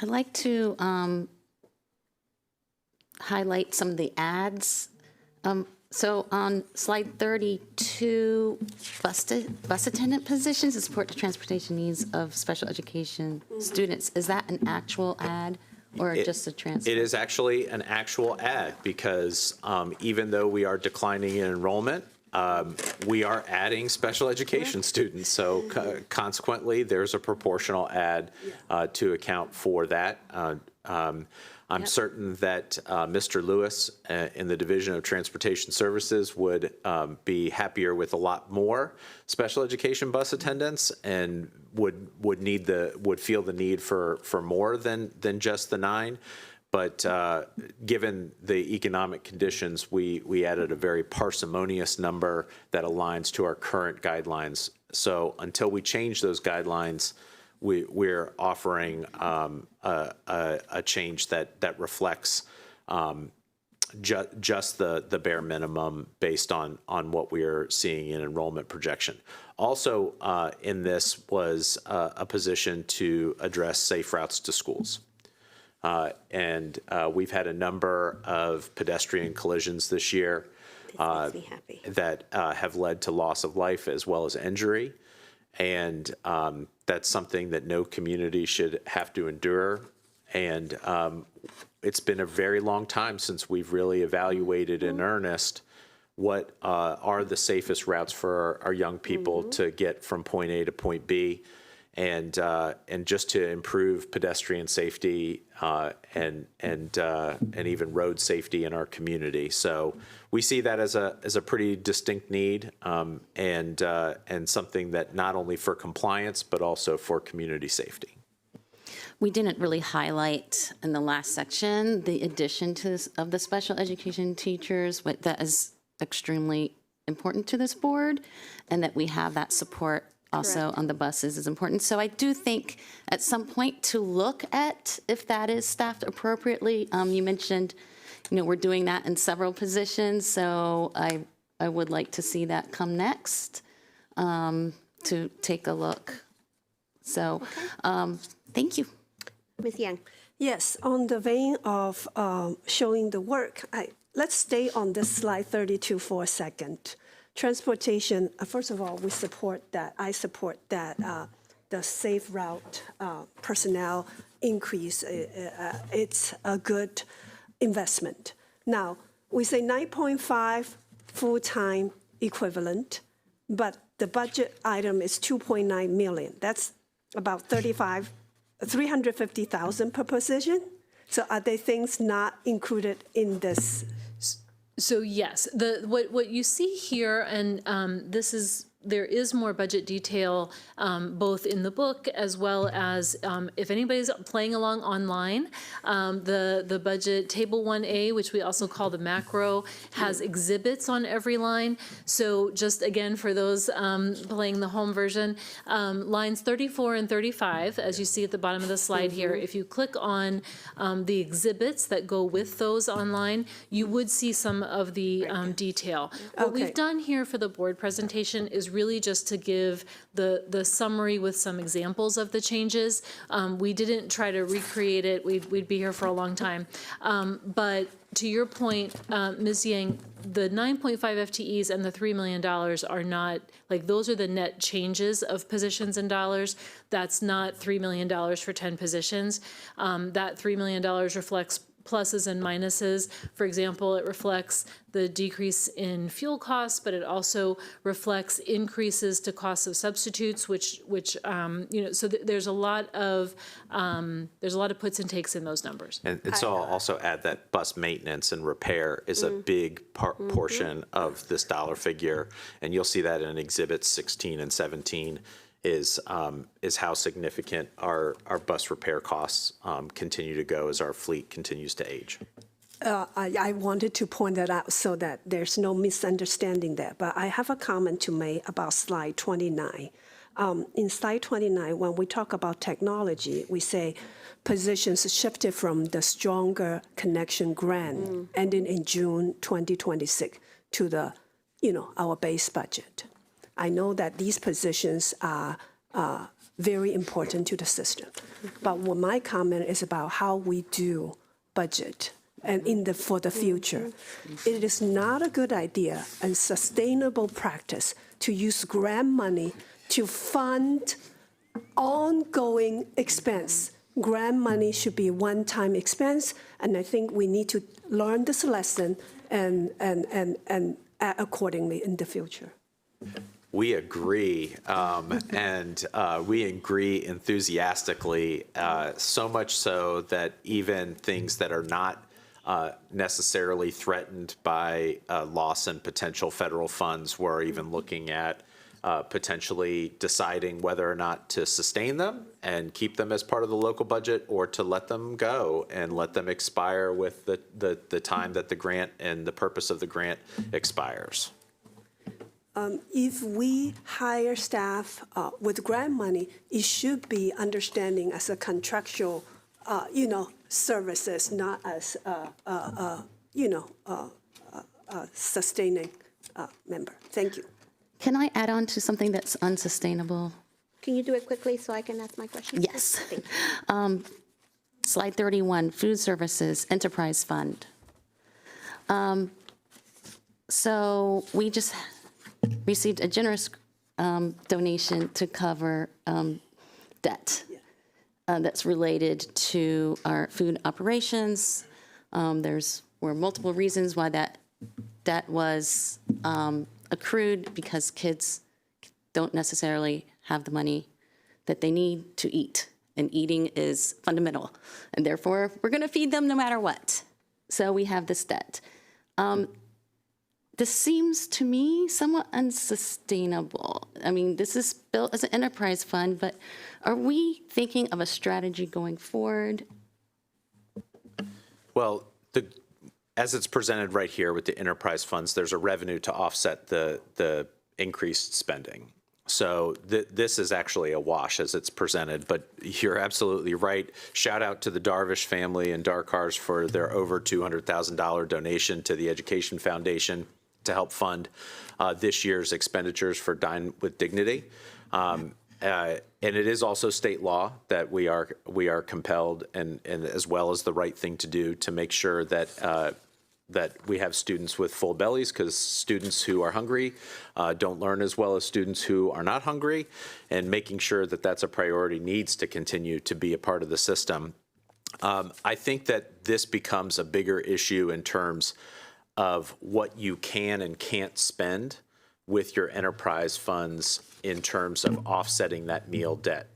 B: I'd like to highlight some of the ads. So on slide 32, bus attendant positions to support the transportation needs of special education students. Is that an actual ad or just a transfer?
G: It is actually an actual ad because even though we are declining in enrollment, we are adding special education students. So consequently, there's a proportional ad to account for that. I'm certain that Mr. Lewis in the Division of Transportation Services would be happier with a lot more special education bus attendants and would feel the need for more than just the 9. But given the economic conditions, we added a very parsimonious number that aligns to our current guidelines. So until we change those guidelines, we're offering a change that reflects just the bare minimum based on what we are seeing in enrollment projection. Also in this was a position to address safe routes to schools. And we've had a number of pedestrian collisions this year that have led to loss of life as well as injury. And that's something that no community should have to endure. And it's been a very long time since we've really evaluated in earnest what are the safest routes for our young people to get from point A to point B, and just to improve pedestrian safety and even road safety in our community. So we see that as a pretty distinct need, and something that not only for compliance but also for community safety.
B: We didn't really highlight in the last section the addition of the special education teachers, but that is extremely important to this board, and that we have that support also on the buses is important. So I do think at some point to look at if that is staffed appropriately. You mentioned, we're doing that in several positions, so I would like to see that come next to take a look. So thank you.
A: Ms. Yang.
C: Yes, on the vein of showing the work, let's stay on this slide 32 for a second. Transportation, first of all, we support that. I support that the safe route personnel increase. It's a good investment. Now, we say 9.5 full-time equivalent, but the budget item is 2.9 million. That's about 350,000 per position. So are there things not included in this?
H: So yes, what you see here, and there is more budget detail both in the book as well as if anybody's playing along online, the budget table 1A, which we also call the macro, has exhibits on every line. So just again, for those playing the home version, lines 34 and 35, as you see at the bottom of the slide here, if you click on the exhibits that go with those online, you would see some of the detail. What we've done here for the board presentation is really just to give the summary with some examples of the changes. We didn't try to recreate it. We'd be here for a long time. But to your point, Ms. Yang, the 9.5 FTEs and the $3 million are not, those are the net changes of positions and dollars. That's not $3 million for 10 positions. That $3 million reflects pluses and minuses. For example, it reflects the decrease in fuel costs, but it also reflects increases to costs of substitutes, which so there's a lot of puts and takes in those numbers.
G: And so I'll also add that bus maintenance and repair is a big portion of this dollar figure, and you'll see that in exhibits 16 and 17. Is how significant our bus repair costs continue to go as our fleet continues to age.
C: I wanted to point that out so that there's no misunderstanding there, but I have a comment to make about slide 29. In slide 29, when we talk about technology, we say positions shifted from the Stronger Connection grant ending in June 2026 to the, our base budget. I know that these positions are very important to the system, but what my comment is about how we do budget and for the future. It is not a good idea and sustainable practice to use grant money to fund ongoing expense. Grant money should be one-time expense, and I think we need to learn this lesson and act accordingly in the future.
G: We agree, and we agree enthusiastically, so much so that even things that are not necessarily threatened by loss and potential federal funds, we're even looking at potentially deciding whether or not to sustain them and keep them as part of the local budget, or to let them go and let them expire with the time that the grant and the purpose of the grant expires.
C: If we hire staff with grant money, it should be understanding as a contractual, services, not as, sustaining member. Thank you.
B: Can I add on to something that's unsustainable?
A: Can you do it quickly so I can ask my question?
B: Yes.
A: Thank you.
B: Slide 31, Food Services Enterprise Fund. So we just received a generous donation to cover debt that's related to our food operations. Were multiple reasons why that debt was accrued, because kids don't necessarily have the money that they need to eat, and eating is fundamental, and therefore we're going to feed them no matter what. So we have this debt. This seems to me somewhat unsustainable. I mean, this is built as an enterprise fund, but are we thinking of a strategy going forward?
G: Well, as it's presented right here with the enterprise funds, there's a revenue to offset the increased spending. So this is actually a wash as it's presented, but you're absolutely right. Shout out to the Darvish family and Darkars for their over $200,000 donation to the Education Foundation to help fund this year's expenditures for Dine with Dignity. And it is also state law that we are compelled, and as well as the right thing to do, to make sure that that we have students with full bellies, because students who are hungry don't learn as well as students who are not hungry, and making sure that that's a priority needs to continue to be a part of the system. I think that this becomes a bigger issue in terms of what you can and can't spend with your enterprise funds in terms of offsetting that meal debt.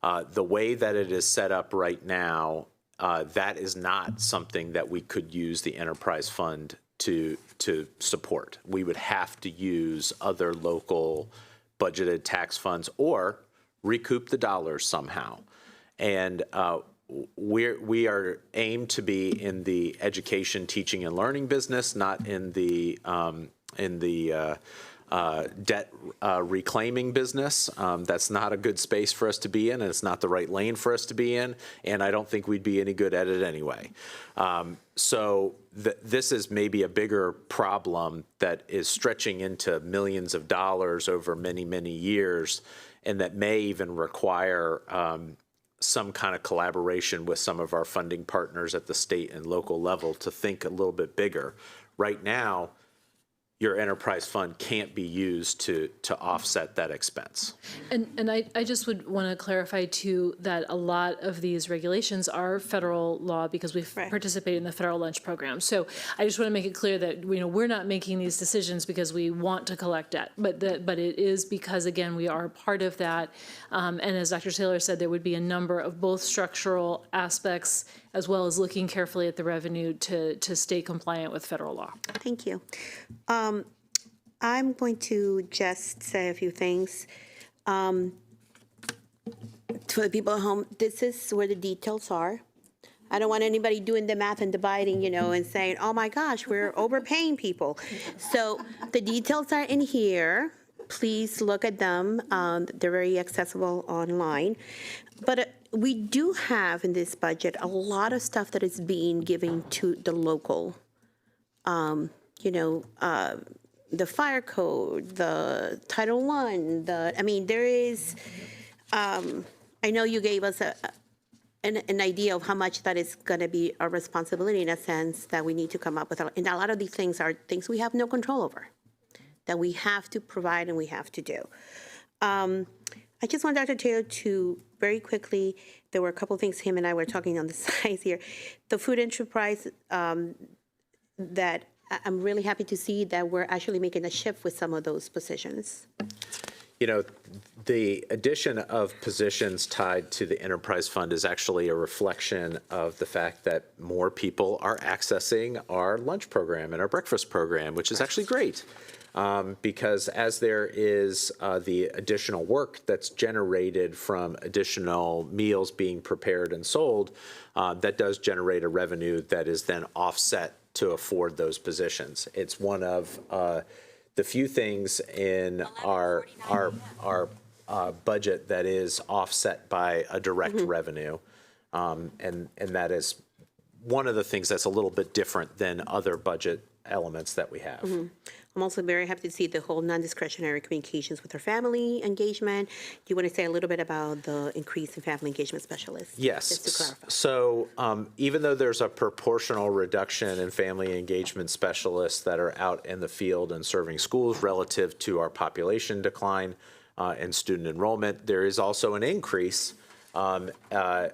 G: The way that it is set up right now, that is not something that we could use the enterprise fund to support. We would have to use other local budgeted tax funds or recoup the dollars somehow. And we are aimed to be in the education, teaching, and learning business, not in the debt reclaiming business. That's not a good space for us to be in, and it's not the right lane for us to be in, and I don't think we'd be any good at it anyway. So this is maybe a bigger problem that is stretching into millions of dollars over many, many years, and that may even require some kind of collaboration with some of our funding partners at the state and local level to think a little bit bigger. Right now, your enterprise fund can't be used to offset that expense.
H: And I just would want to clarify too that a lot of these regulations are federal law because we participate in the federal lunch program. So I just want to make it clear that we're not making these decisions because we want to collect debt, but it is because, again, we are part of that. And as Dr. Taylor said, there would be a number of both structural aspects as well as looking carefully at the revenue to stay compliant with federal law.
A: Thank you. I'm going to just say a few things. To the people at home, this is where the details are. I don't want anybody doing the math and dividing, and saying, oh my gosh, we're overpaying people. So the details are in here. Please look at them. They're very accessible online. But we do have in this budget a lot of stuff that is being given to the local, the fire code, the Title I, there is, I know you gave us an idea of how much that is going to be our responsibility, in a sense that we need to come up with. And a lot of these things are things we have no control over, that we have to provide and we have to do. I just want Dr. Taylor to very quickly, there were a couple of things him and I were talking on the sides here. The food enterprise that I'm really happy to see that we're actually making a shift with some of those positions.
G: You know, the addition of positions tied to the enterprise fund is actually a reflection of the fact that more people are accessing our lunch program and our breakfast program, which is actually great. Because as there is the additional work that's generated from additional meals being prepared and sold, that does generate a revenue that is then offset to afford those positions. It's one of the few things in our budget that is offset by a direct revenue, and that is one of the things that's a little bit different than other budget elements that we have.
A: I'm also very happy to see the whole non-discretionary communications with our family engagement. Do you want to say a little bit about the increase in family engagement specialists?
G: Yes.
A: Just to clarify.
G: So even though there's a proportional reduction in family engagement specialists that are out in the field and serving schools relative to our population decline and student enrollment, there is also an increase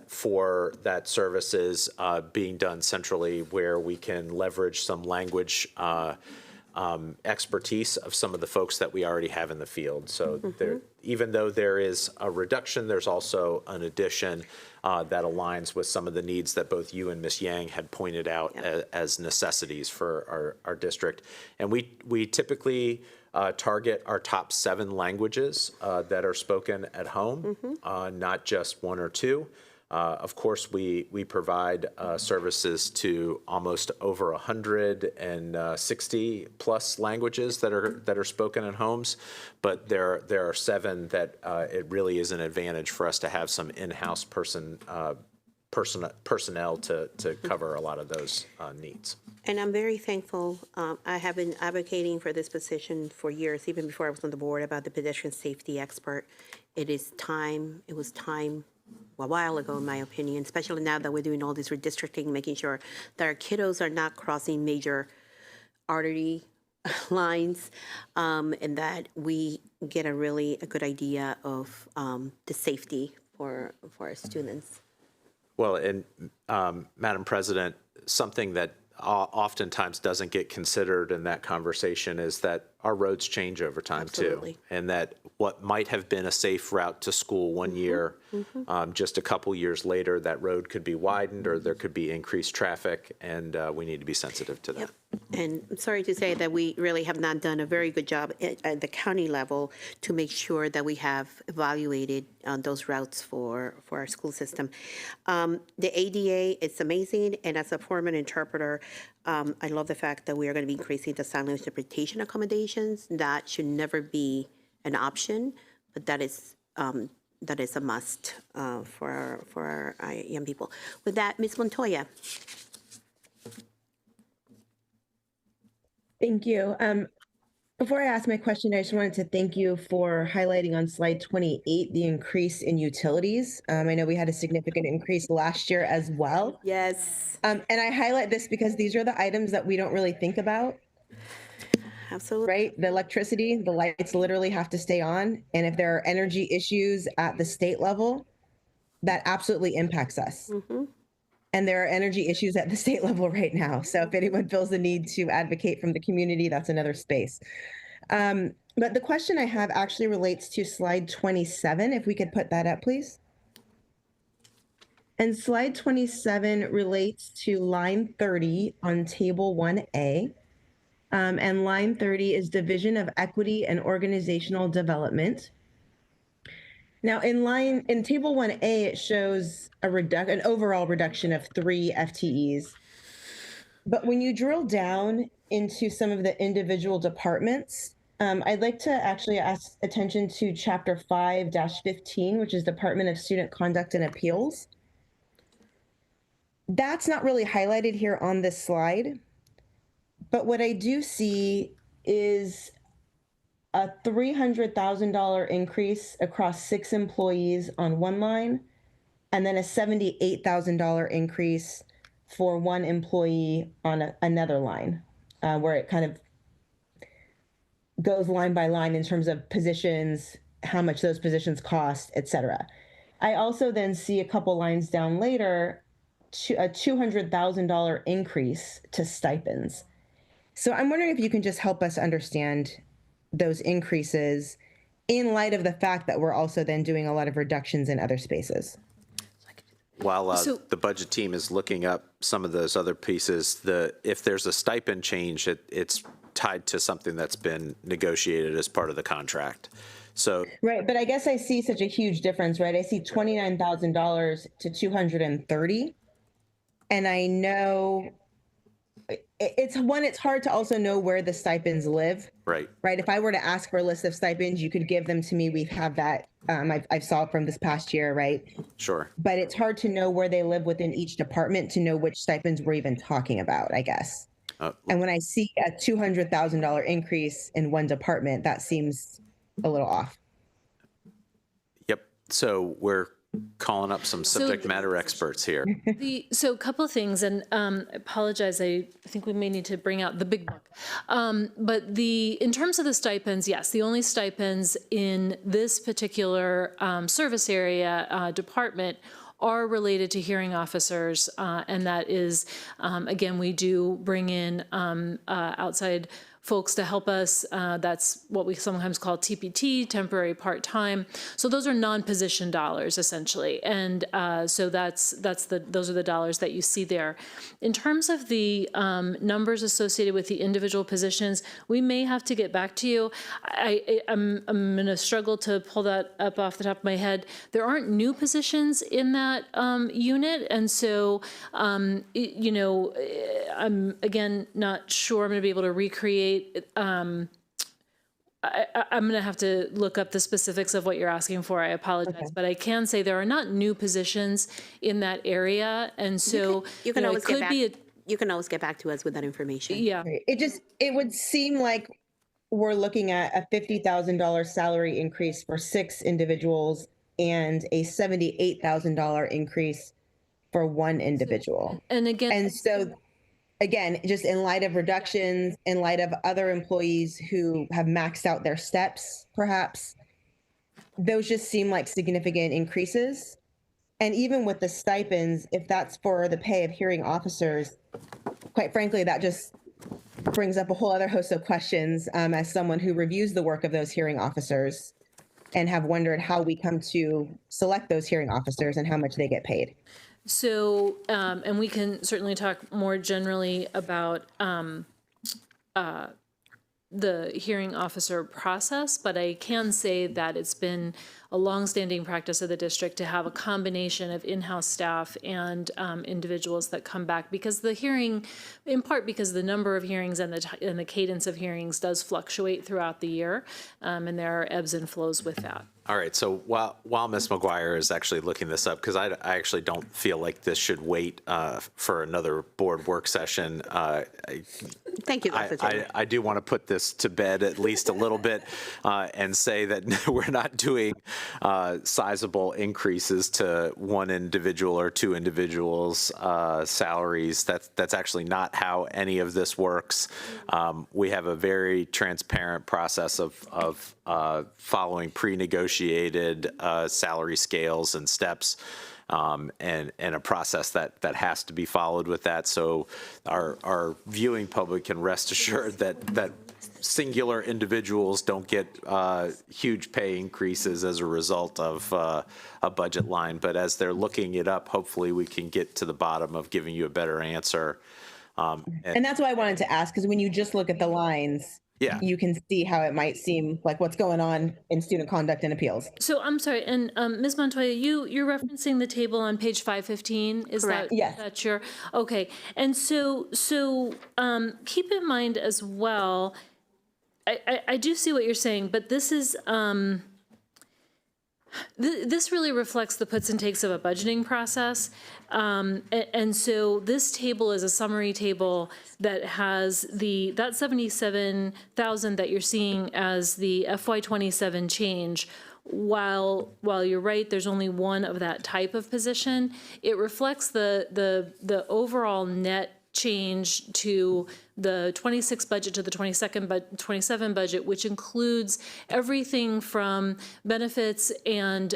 G: for that services being done centrally, where we can leverage some language expertise of some of the folks that we already have in the field. So there, even though there is a reduction, there's also an addition that aligns with some of the needs that both you and Ms. Yang had pointed out as necessities for our district. And we typically target our top 7 languages that are spoken at home, not just 1 or 2. Of course, we provide services to almost over 160 plus languages that are spoken in homes, but there are 7 that it really is an advantage for us to have some in-house personnel to cover a lot of those needs.
A: And I'm very thankful. I have been advocating for this position for years, even before I was on the board, about the pedestrian safety expert. It was time a while ago, in my opinion, especially now that we're doing all this redistricting, making sure that our kiddos are not crossing major artery lines, and that we get a good idea of the safety for our students.
G: Well, and Madam President, something that oftentimes doesn't get considered in that conversation is that our roads change over time.
A: Absolutely.
G: Too, and that what might have been a safe route to school one year, just a couple years later, that road could be widened or there could be increased traffic, and we need to be sensitive to that.
A: Yep. And I'm sorry to say that we really have not done a very good job at the county level to make sure that we have evaluated those routes for our school system. The ADA, it's amazing, and as a former interpreter, I love the fact that we are going to be increasing the sign language interpretation accommodations. That should never be an option, but that is a must for our young people. With that, Ms. Montoya.
F: Thank you. Before I ask my question, I just wanted to thank you for highlighting on slide 28 the increase in utilities. I know we had a significant increase last year as well.
A: Yes,
F: And I highlight this because these are the items that we don't really think about,
A: absolutely.
F: right? The electricity, the lights literally have to stay on. And if there are energy issues at the state level, that absolutely impacts us. And there are energy issues at the state level right now. So if anyone feels the need to advocate from the community, that's another space. But the question I have actually relates to slide 27. If we could put that up, please. And slide 27 relates to line 30 on table 1A. And line 30 is Division of Equity and Organizational Development. Now, in table 1A, it shows an overall reduction of 3 FTEs. But when you drill down into some of the individual departments, I'd like to actually ask attention to chapter 5-15, which is Department of Student Conduct and Appeals. That's not really highlighted here on this slide. But what I do see is a $300,000 increase across 6 employees on one line, and then a $78,000 increase for 1 employee on another line, where it kind of goes line by line in terms of positions, how much those positions cost, et cetera. I also then see a couple lines down later, a $200,000 increase to stipends. So I'm wondering if you can just help us understand those increases in light of the fact that we're also then doing a lot of reductions in other spaces.
G: While
H: So-
G: the budget team is looking up some of those other pieces, if there's a stipend change, it's tied to something that's been negotiated as part of the contract. So
F: Right, but I guess I see such a huge difference, right? I see $29,000 to 230, and I know it's hard to also know where the stipends live.
G: right.
F: Right. If I were to ask for a list of stipends, you could give them to me. We have that. I saw from this past year, right?
G: Sure.
F: But it's hard to know where they live within each department to know which stipends we're even talking about, I guess. And when I see a $200,000 increase in one department, that seems a little off.
G: Yep. So we're calling up some subject matter experts here.
H: So a couple of things, and I apologize, I think we may need to bring out the big book. But in terms of the stipends, yes, the only stipends in this particular service area department are related to hearing officers, and that is, again, we do bring in outside folks to help us. That's what we sometimes call TPT, temporary part-time. So those are non-position dollars essentially, and so those are the dollars that you see there. In terms of the numbers associated with the individual positions, we may have to get back to you. I'm going to struggle to pull that up off the top of my head. There aren't new positions in that unit, and so I'm again not sure I'm going to be able to recreate. I'm going to have to look up the specifics of what you're asking for. I apologize, but I can say there are not new positions in that area, and so
A: You can always
H: it could
A: get back.
H: be
A: You can always get back to us with that information.
H: yeah.
F: Right. It would seem like we're looking at a $50,000 salary increase for 6 individuals and a $78,000 increase for one individual.
H: And again,
F: And so, again, just in light of reductions, in light of other employees who have maxed out their steps, perhaps, those just seem like significant increases. And even with the stipends, if that's for the pay of hearing officers, quite frankly, that just brings up a whole other host of questions as someone who reviews the work of those hearing officers and have wondered how we come to select those hearing officers and how much they get paid.
H: so, and we can certainly talk more generally about the hearing officer process, but I can say that it's been a longstanding practice of the district to have a combination of in-house staff and individuals that come back, because the hearing, in part because the number of hearings and the cadence of hearings does fluctuate throughout the year, and there are ebbs and flows with that.
G: All right, so while Ms. McGuire is actually looking this up, because I actually don't feel like this should wait for another board work session.
A: Thank you, Dr. Taylor.
G: I do want to put this to bed at least a little bit and say that we're not doing sizable increases to one individual or two individuals' salaries. That's actually not how any of this works. We have a very transparent process of following pre-negotiated salary scales and steps, and a process that has to be followed with that. So our viewing public can rest assured that singular individuals don't get huge pay increases as a result of a budget line. But as they're looking it up, hopefully we can get to the bottom of giving you a better answer.
F: And that's why I wanted to ask, because when you just look at the lines,
G: Yeah.
F: you can see how it might seem like what's going on in student conduct and appeals.
H: So I'm sorry, and Ms. Montoya, you're referencing the table on page 515, is
A: Correct.
H: that?
F: Yes.
H: That's your, okay. And so keep in mind as well, I do see what you're saying, but this is, this really reflects the puts and takes of a budgeting process. And so this table is a summary table that has that 77,000 that you're seeing as the FY27 change. While you're right, there's only one of that type of position. It reflects the overall net change to the 26 budget to the 27 budget, which includes everything from benefits and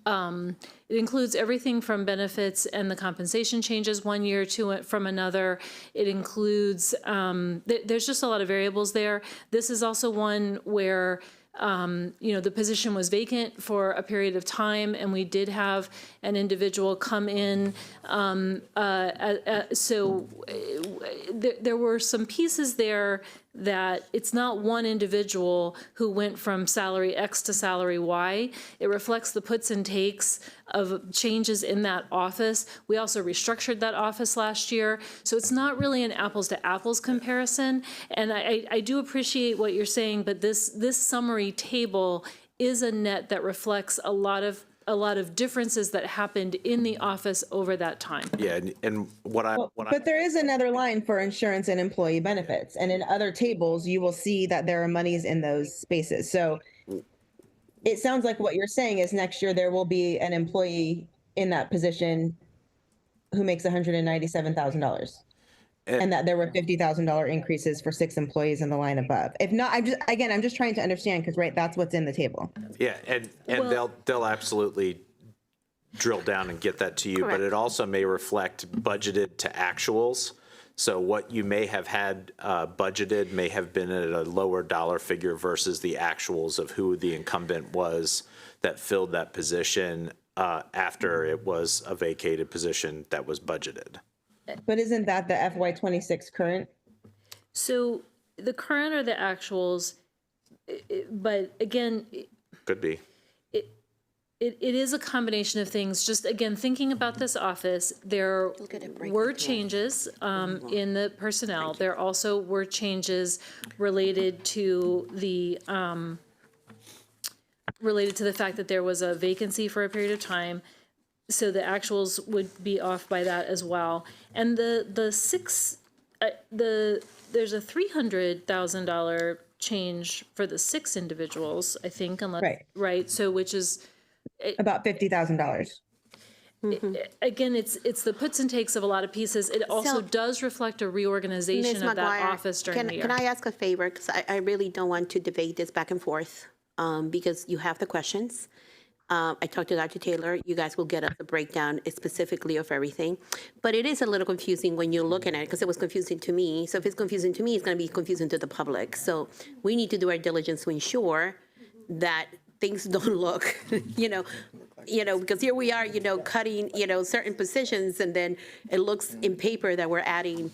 H: It includes everything from benefits and the compensation changes one year to it from another. It includes, there's just a lot of variables there. This is also one where, the position was vacant for a period of time, and we did have an individual come in. So there were some pieces there that it's not one individual who went from salary X to salary Y. It reflects the puts and takes of changes in that office. We also restructured that office last year. So it's not really an apples to apples comparison. And I do appreciate what you're saying, but this summary table is a net that reflects a lot of differences that happened in the office over that time.
G: Yeah, and
F: But there is another line for insurance and employee benefits. And in other tables, you will see that there are monies in those spaces. So it sounds like what you're saying is next year there will be an employee in that position who makes $197,000. And that there were $50,000 increases for 6 employees in the line above. If not, I'm just trying to understand because that's what's in the table.
G: Yeah, and they'll absolutely drill down and get that to you, but it also may reflect budgeted to actuals. So what you may have had budgeted may have been at a lower dollar figure versus the actuals of who the incumbent was that filled that position after it was a vacated position that was budgeted.
F: But isn't that the FY26 current?
H: So the current are the actuals, but again,
G: Could be.
H: it is a combination of things. Just again, thinking about this office, there were changes in the personnel. There also were changes related to the fact that there was a vacancy for a period of time. So the actuals would be off by that as well. And there's a $300,000 change for the 6 individuals, I think, unless right. So which is
F: about $50,000.
H: Again, it's the puts and takes of a lot of pieces. It also does reflect a reorganization of that office during the year.
A: Can I ask a favor? Because I really don't want to debate this back and forth because you have the questions. I talked to Dr. Taylor. You guys will get us a breakdown specifically of everything. But it is a little confusing when you're looking at it because it was confusing to me. So if it's confusing to me, it's going to be confusing to the public. So we need to do our diligence to ensure that things don't look, because here we are, cutting, certain positions, and then it looks in paper that we're adding,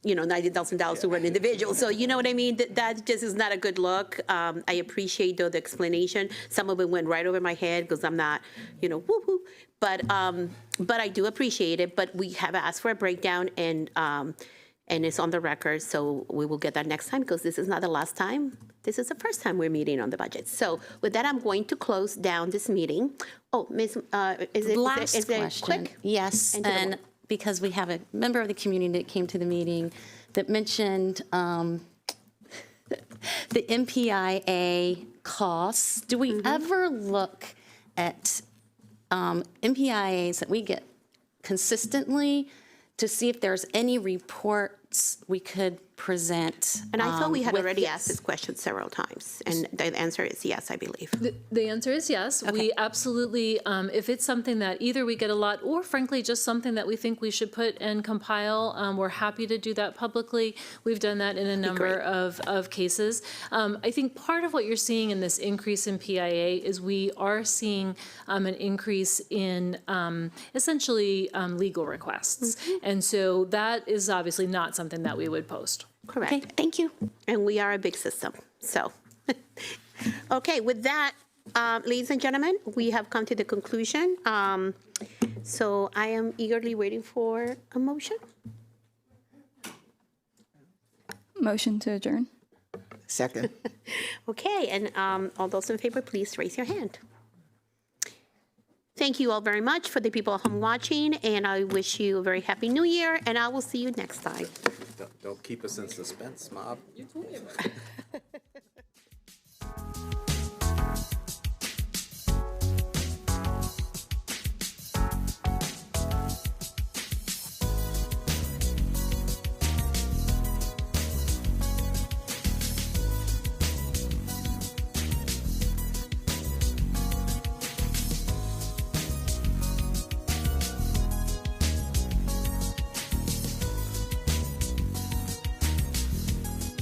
A: $90,000 to one individual. So you know what I mean? That just is not a good look. I appreciate though the explanation. Some of it went right over my head because I'm not, woo-hoo. But I do appreciate it. But we have asked for a breakdown, and it's on the record. So we will get that next time because this is not the last time. This is the first time we're meeting on the budget. So with that, I'm going to close down this meeting. Oh, Ms. Is it
B: question.
A: Quick?
B: Yes, and because we have a member of the community that came to the meeting that mentioned the MPIA costs. Do we ever look at MPIAs that we get consistently to see if there's any reports we could present?
A: And I thought we had
B: with
A: already asked this question several times, and the answer is yes, I believe.
H: The answer is yes.
B: Okay.
H: We absolutely, if it's something that either we get a lot or frankly just something that we think we should put and compile, we're happy to do that publicly. We've done that in a number of cases. I think part of what you're seeing in this increase in PIA is we are seeing an increase in essentially legal requests. And so that is obviously not something that we would post.
A: Correct.
B: Okay, thank you.
A: And we are a big system, so. Okay, with that, ladies and gentlemen, we have come to the conclusion. So I am eagerly waiting for a motion.
E: Motion to adjourn.
D: Second.
A: Okay, and all those in favor, please raise your hand. Thank you all very much for the people at home watching, and I wish you a very happy new year, and I will see you next time.
G: Don't keep us in suspense, Mob.